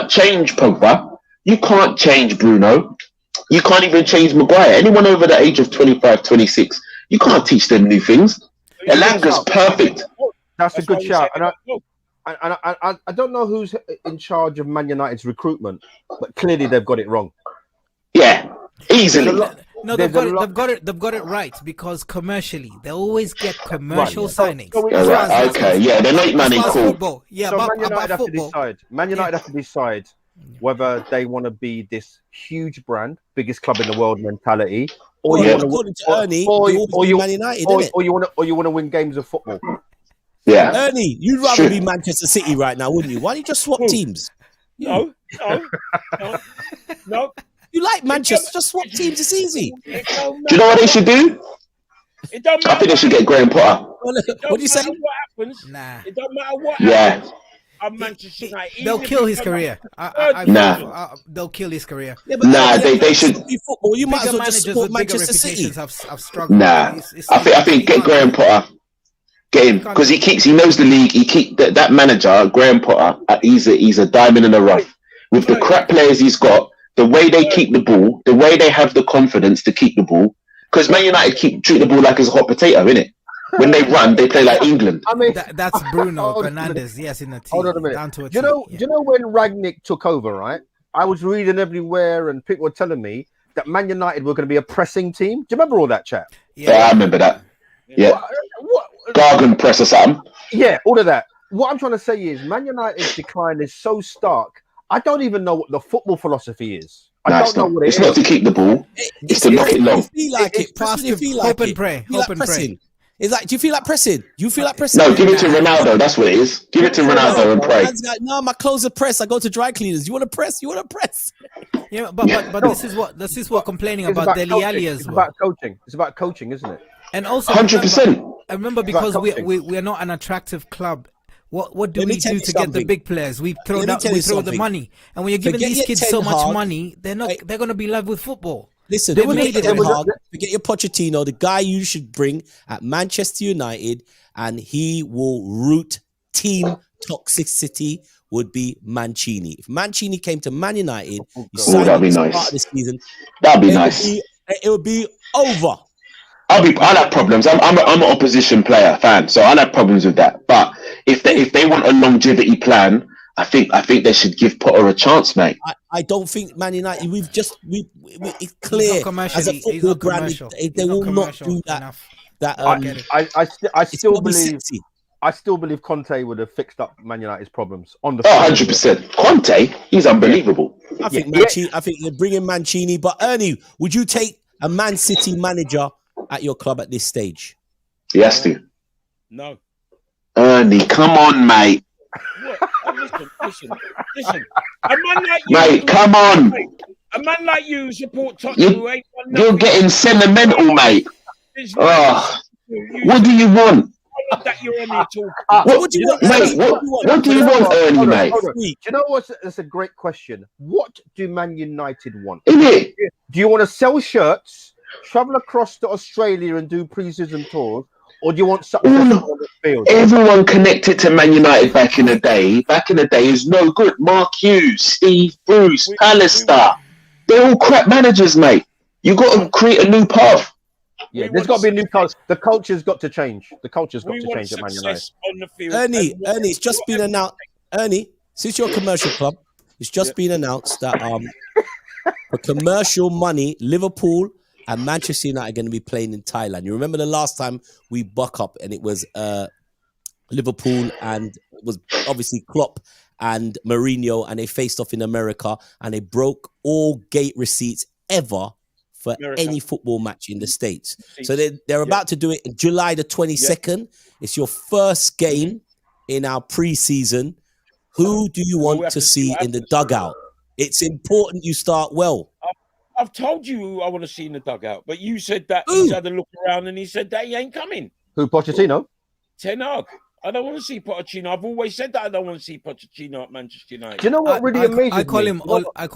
change Pogba. You can't change Bruno. You can't even change Maguire. Anyone over the age of 25, 26, you can't teach them new things. Elanga's perfect. That's a good shout. And I don't know who's in charge of Man United's recruitment, but clearly they've got it wrong. Yeah, easily. No, they've got it right, because commercially they always get commercial signings. Okay, yeah, they make money. Cool. Yeah, so Man United have to decide whether they want to be this huge brand, biggest club in the world mentality, or you want to win games of football. Yeah, Ernie, you'd rather be Manchester City right now, wouldn't you? Why don't you just swap teams? No. You like Manchester? Just swap teams. It's easy. Do you know what they should do? It don't matter. I think they should get Graham Potter. What do you say? What happens? Nah. It don't matter what happens. I'm Manchester United. They'll kill his career. They'll kill his career. Yeah, they should. Football. You might as well just support Manchester City. Have struggled. Nah, I think get Graham Potter. Get him, because he knows the league. That manager, Graham Potter. He's a diamond in the rough. With the crap players he's got, the way they keep the ball, the way they have the confidence to keep the ball, because Man United treat the ball like it's a hot potato, innit? When they run, they play like England. I mean, that's Bruno Fernandes, yes, in the team. Hold on a minute. Down to a do you know when Rangnick took over, right? I was reading everywhere and people were telling me that Man United were going to be a pressing team. Do you remember all that chat? Yeah, I remember that. Yeah. What? Gargan press or something. Yeah, all of that. What I'm trying to say is Man United's decline is so stark. I don't even know what the football philosophy is. I don't know what it is. It's not to keep the ball. It's to knock it long. You feel like it. Pass you feel like hope and it. pray. You feel Hope like and pressing. pray. It's like, do you feel like pressing? You feel like pressing? No, give it to Ronaldo. That's what it is. Give it to Ronaldo and pray. Like, no, my clothes are pressed. I go to dry cleaners. You want to press? You want to press? Yeah, but this is what complaining about Dele Alli as well. It's about coaching. It's about coaching, isn't it? And also 100%. I remember because we are not an attractive club. What do we do to get the big players? We throw the money, and when you're giving these kids so much money, they're going to be in love with football. Listen, forget your Pochettino, the guy you should bring at Manchester United, and he will root team toxicity would be Mancini. If Mancini came to Man United, that'd be nice. This season, that'd be nice. It would be over. I'll have problems. I'm an opposition fan, so I'll have problems with that. But if they want a longevity plan, I think they should give Potter a chance, mate. I don't think Man United. It's clear as a football brand, they will not do that. I still believe Conte would have fixed up Man United's problems on the. 100%. Conte, he's unbelievable. I think they're bringing Mancini. But Ernie, would you take a Man City manager at your club at this stage? He has to. No. Ernie, come on, mate. Listen. A man like you, mate, come on. A man like you support Tottenham. You're getting sentimental, mate. What do you want? That you're only talking. What do you want, mate? What do you want, Ernie, mate? Do you know what? That's a great question. What do Man United want? Isn't it? Do you want to sell shirts, travel across to Australia and do pre-season tours? Or do you want something on the field? Everyone connected to Man United back in the day is no good. Mark Hughes, Steve Bruce, Pallister. They're all crap managers, mate. You got to create a new path. Yeah, there's got to be a new culture. The culture's got to change. The culture's got to change at Man United. Ernie, it's just been announced. Ernie, since you're a commercial club, it's just been announced that for commercial money, Liverpool and Manchester United are going to be playing in Thailand. You remember the last time we buck up and it was Liverpool and it was obviously Klopp and Mourinho and they faced off in America and they broke all gate receipts ever for any football match in the States. So they're about to do it in July the 22nd. Yeah. It's your first game in our pre-season. Who do you want to see in the dugout? It's important you start well. I've told you who I want to see in the dugout, but you said that he's had a look around and he said that he ain't coming. Who, Pochettino? Ten Hag. I don't want to see Pochettino. I've always said that I don't want to see Pochettino at Manchester United. Do you know what really amazes me? I call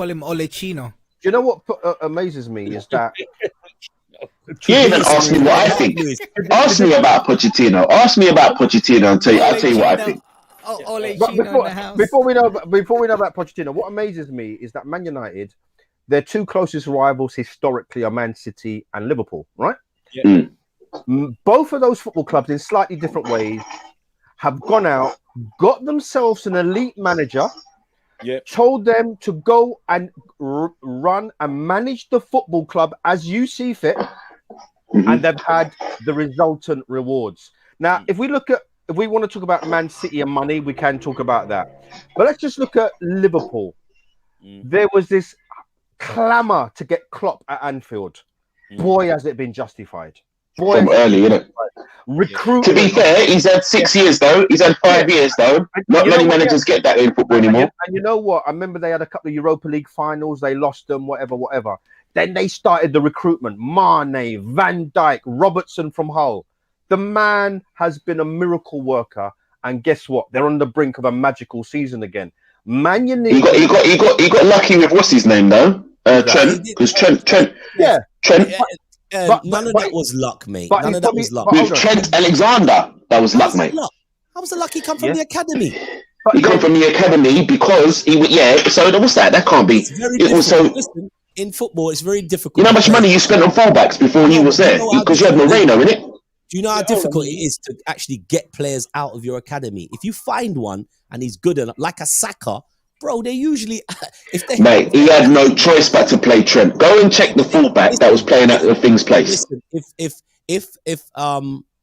him Olechino. Do you know what amazes me is that you even ask me what I think. Ask me about Pochettino. Ask me about Pochettino and I'll tell you what I think. Before we know about Pochettino, what amazes me is that Man United, their two closest rivals historically are Man City and Liverpool, right? Yeah. Both of those football clubs, in slightly different ways, have gone out, got themselves an elite manager, told them to go and run and manage the football club as you see fit, and they've had the resultant rewards. Now, if we want to talk about Man City and money, we can talk about that. But let's just look at Liverpool. There was this clamour to get Klopp at Anfield. Boy, has it been justified. From early, innit? Recruitment. To be fair, he's had 6 years though. He's had 5 years though. Not many managers get that in football anymore. And you know what? I remember they had a couple of Europa League finals. They lost them, whatever. Then they started the recruitment. Mane, Van Dijk, Robertson from Hull. The man has been a miracle worker. And guess what? They're on the brink of a magical season again. Man, you need. He got lucky with what's his name though? Trent. Because Trent. Yeah. Trent. None of that was luck, mate. None of that was luck. With Trent Alexander, that was luck, mate. How was the luck? He come from the academy. He come from the academy because he would. Yeah. So what's that? That can't be. Listen, in football, it's very difficult. You know how much money you spent on fullbacks before he was there because you had Moreno in it. Do you know how difficult it is to actually get players out of your academy? If you find one and he's good enough, like a Saka, Bro, they usually Mate, he had no choice but to play Trent. Go and check the fullback that was playing at the Things place. Listen, if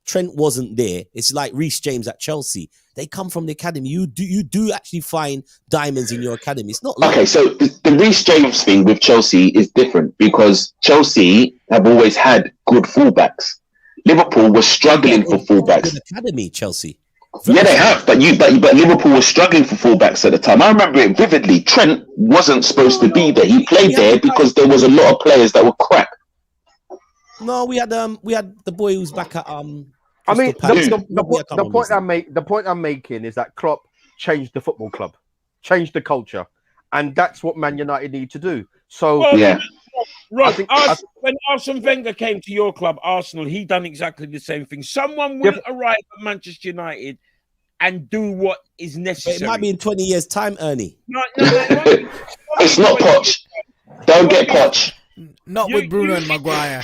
Trent wasn't there, it's like Reece James at Chelsea. They come from the academy. You do actually find diamonds in your academy. It's not like... Okay, so the Reece James thing with Chelsea is different because Chelsea have always had good fullbacks. Liverpool was struggling for fullbacks. Academy, Chelsea. Yeah, they have, but Liverpool was struggling for fullbacks at the time. I remember it vividly. Trent wasn't supposed to be there. He played there because there was a lot of players that were crap. No, we had the boy who's back at I mean, the point I'm making is that Klopp changed the football club, changed the culture, and that's what Man United need to do. So Rob, when Arsene Wenger came to your club, Arsenal, he done exactly the same thing. Someone will arrive at Manchester United and do what is necessary. But it might be in 20 years' time, Ernie. No, it's not Poch. Don't get Poch. Not with Bruno and Maguire.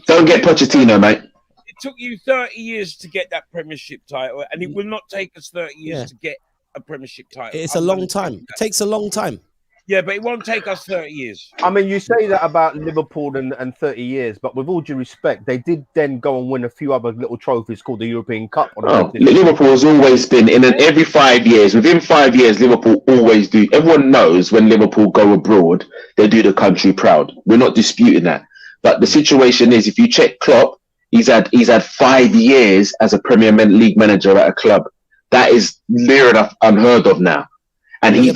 Don't get Pochettino, mate. It took you 30 years to get that Premiership title, and it will not take us 30 years to get a Premiership title. It's a long time. It takes a long time. Yeah, but it won't take us 30 years. I mean, you say that about Liverpool and 30 years, but with all due respect, they did then go and win a few other little trophies called the European Cup. Liverpool has always been every 5 years. Within 5 years, Liverpool always do. Everyone knows when Liverpool go abroad, they do the country proud. We're not disputing that. But the situation is, if you check Klopp, he's had 5 years as a Premier League manager at a club. That is near enough unheard of now, and he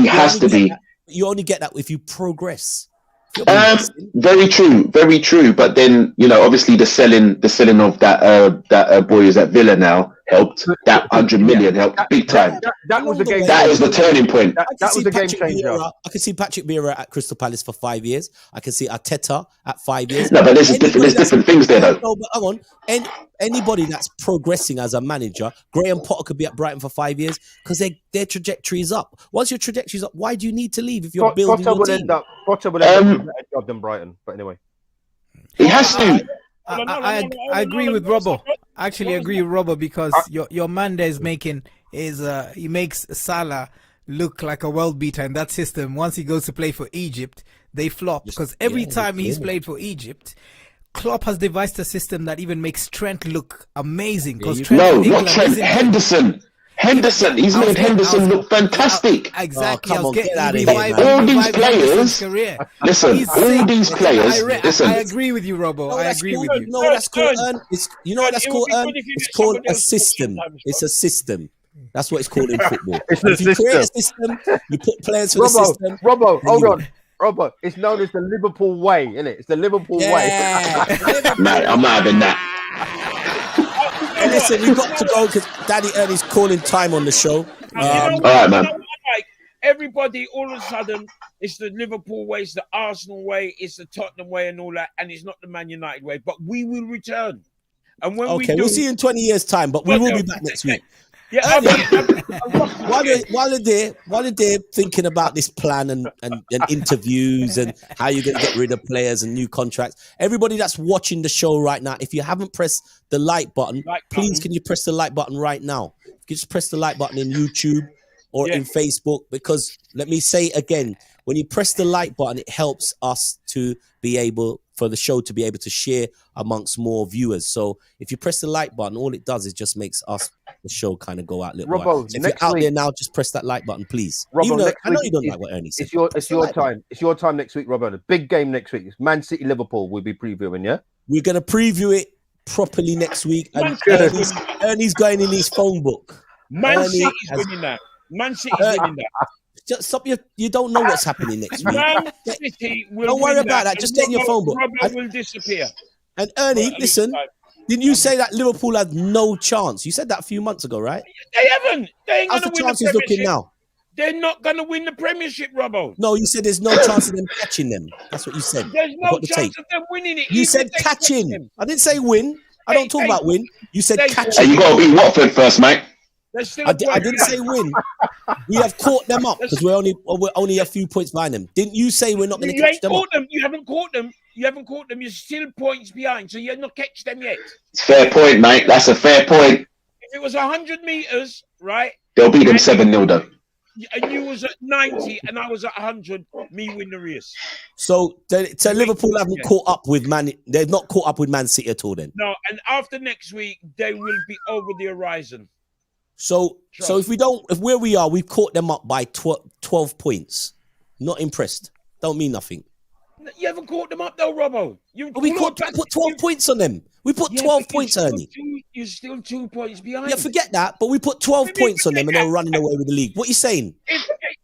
has to be. You only get that if you progress. Very true. But then obviously the selling of that boy who's at Villa now helped. That 100 million helped big time. That was the game. That was the turning point. That was the game changer. I can see Patrick Vieira at Crystal Palace for 5 years. I can see Arteta at 5 years. No, but there's different things there though. No, but hang on. Anybody that's progressing as a manager, Graham Potter could be at Brighton for 5 years because their trajectory is up. Once your trajectory is up, why do you need to leave if you're building your team? Potter would end up with a better job than Brighton. But anyway, he has to. I agree with Robbo. I actually agree with Robbo because your man there is he makes Salah look like a world beater in that system. Once he goes to play for Egypt, they flop because every time he's played for Egypt, Klopp has devised a system that even makes Trent look amazing. Not Trent. Henderson. He's made Henderson look fantastic. Exactly. All these players. Listen, all these players. Listen. I agree with you, Robbo. I agree with you. No, that's called you know what that's called? It's called a system. It's a system. That's what it's called in football. It's a system. Create a system. You put players for the system. Robbo, hold on. Robert, it's known as the Liverpool way, isn't it? It's the Liverpool way. Mate, I'm not having that. Hey, listen, we've got to go because Daddy Ernie's calling time on the show. All right, man. Everybody, all of a sudden, it's the Liverpool way, it's the Arsenal way, it's the Tottenham way and all that, and it's not the Man United way. But we will return. And when we'll see you in 20 years' time, but we will be back next week. Yeah, while they're there thinking about this plan and interviews and how you're going to get rid of players and new contracts, everybody that's watching the show right now, if you haven't pressed the like button, please can you press the like button right now? You can just press the like button in YouTube or in Facebook, because let me say it again, when you press the like button, it helps us to be able for the show to be able to share amongst more viewers. So if you press the like button, all it does is just makes us the show kind of go out a little while. So if you're out there now, just press that like button, please. Robbo, I know you don't like what Ernie said. It's your time. It's your time next week, Robbo. The big game next week. It's Man City Liverpool. We'll be previewing, yeah? We're gonna preview it properly next week. And Ernie's going in his phone book. Man City is winning that. Man City is winning that. Just stop you don't know what's happening next week. Man City will don't worry about that. Just get in your phone book. Robbo will disappear. And Ernie, listen, didn't you say that Liverpool had no chance? You said that a few months ago, right? They haven't. They ain't How's gonna the win chances the looking now? They're not going to win the Premiership, Robbo. No, you said there's no chance of them catching them. That's what you said. There's no chance of them winning it. You said catching. I didn't say win. I don't talk about win. You said catching. Hey, you got to beat Watford first, mate. I didn't say win. We have caught them up because we're only a few points behind them. Didn't you say we're not going to catch them up? You haven't caught them. You're still points behind, so you're not catch them yet. It's a fair point, mate. That's a fair point. If it was 100 meters, right? They'll beat them 7-0 though. and you was at 90 and I was at 100, me win the race. So Liverpool haven't caught up with they've not caught up with Man City at all then? No, and after next week, they will be over the horizon. So if where we are, we've caught them up by 12 points. Not impressed. Don't mean nothing. You haven't caught them up though, Robbo. We put 12 points on them. We put 12 points, Ernie. You're still 2 points behind. Yeah, forget that. But we put 12 points on them and they're running away with the league. What are you saying?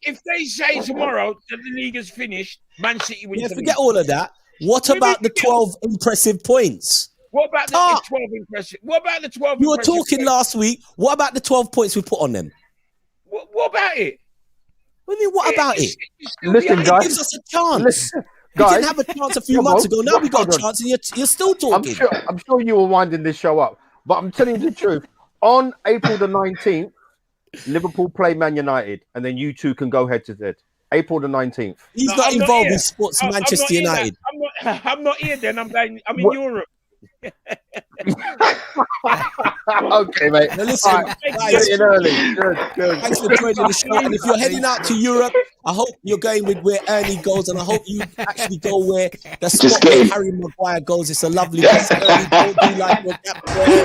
If they say tomorrow that the league is finished, Man City wins. Yeah, forget all of that. What about the 12 impressive points? What about the 12 impressive? What about the 12? You were talking last week. What about the 12 points we put on them? What about it? What do you mean, what about it? Listen, guys. It gives us a chance. Listen, we guys, didn't have a chance a few months ago. Now we got a chance and you're still talking. I'm sure you were winding this show up. But I'm telling you the truth. On April the 19th, Liverpool play Man United. And then you two can go head to head. April the 19th. He's not involved in sports Manchester United. I'm not here then. I'm in Europe. Okay, mate. Now listen, guys, early. Good. Thanks for joining the show. And if you're heading out to Europe, I hope you're going with where Ernie goes, and I hope you actually go where the spot where Harry Maguire goes. It's a lovely place. Ernie, don't be like your captain.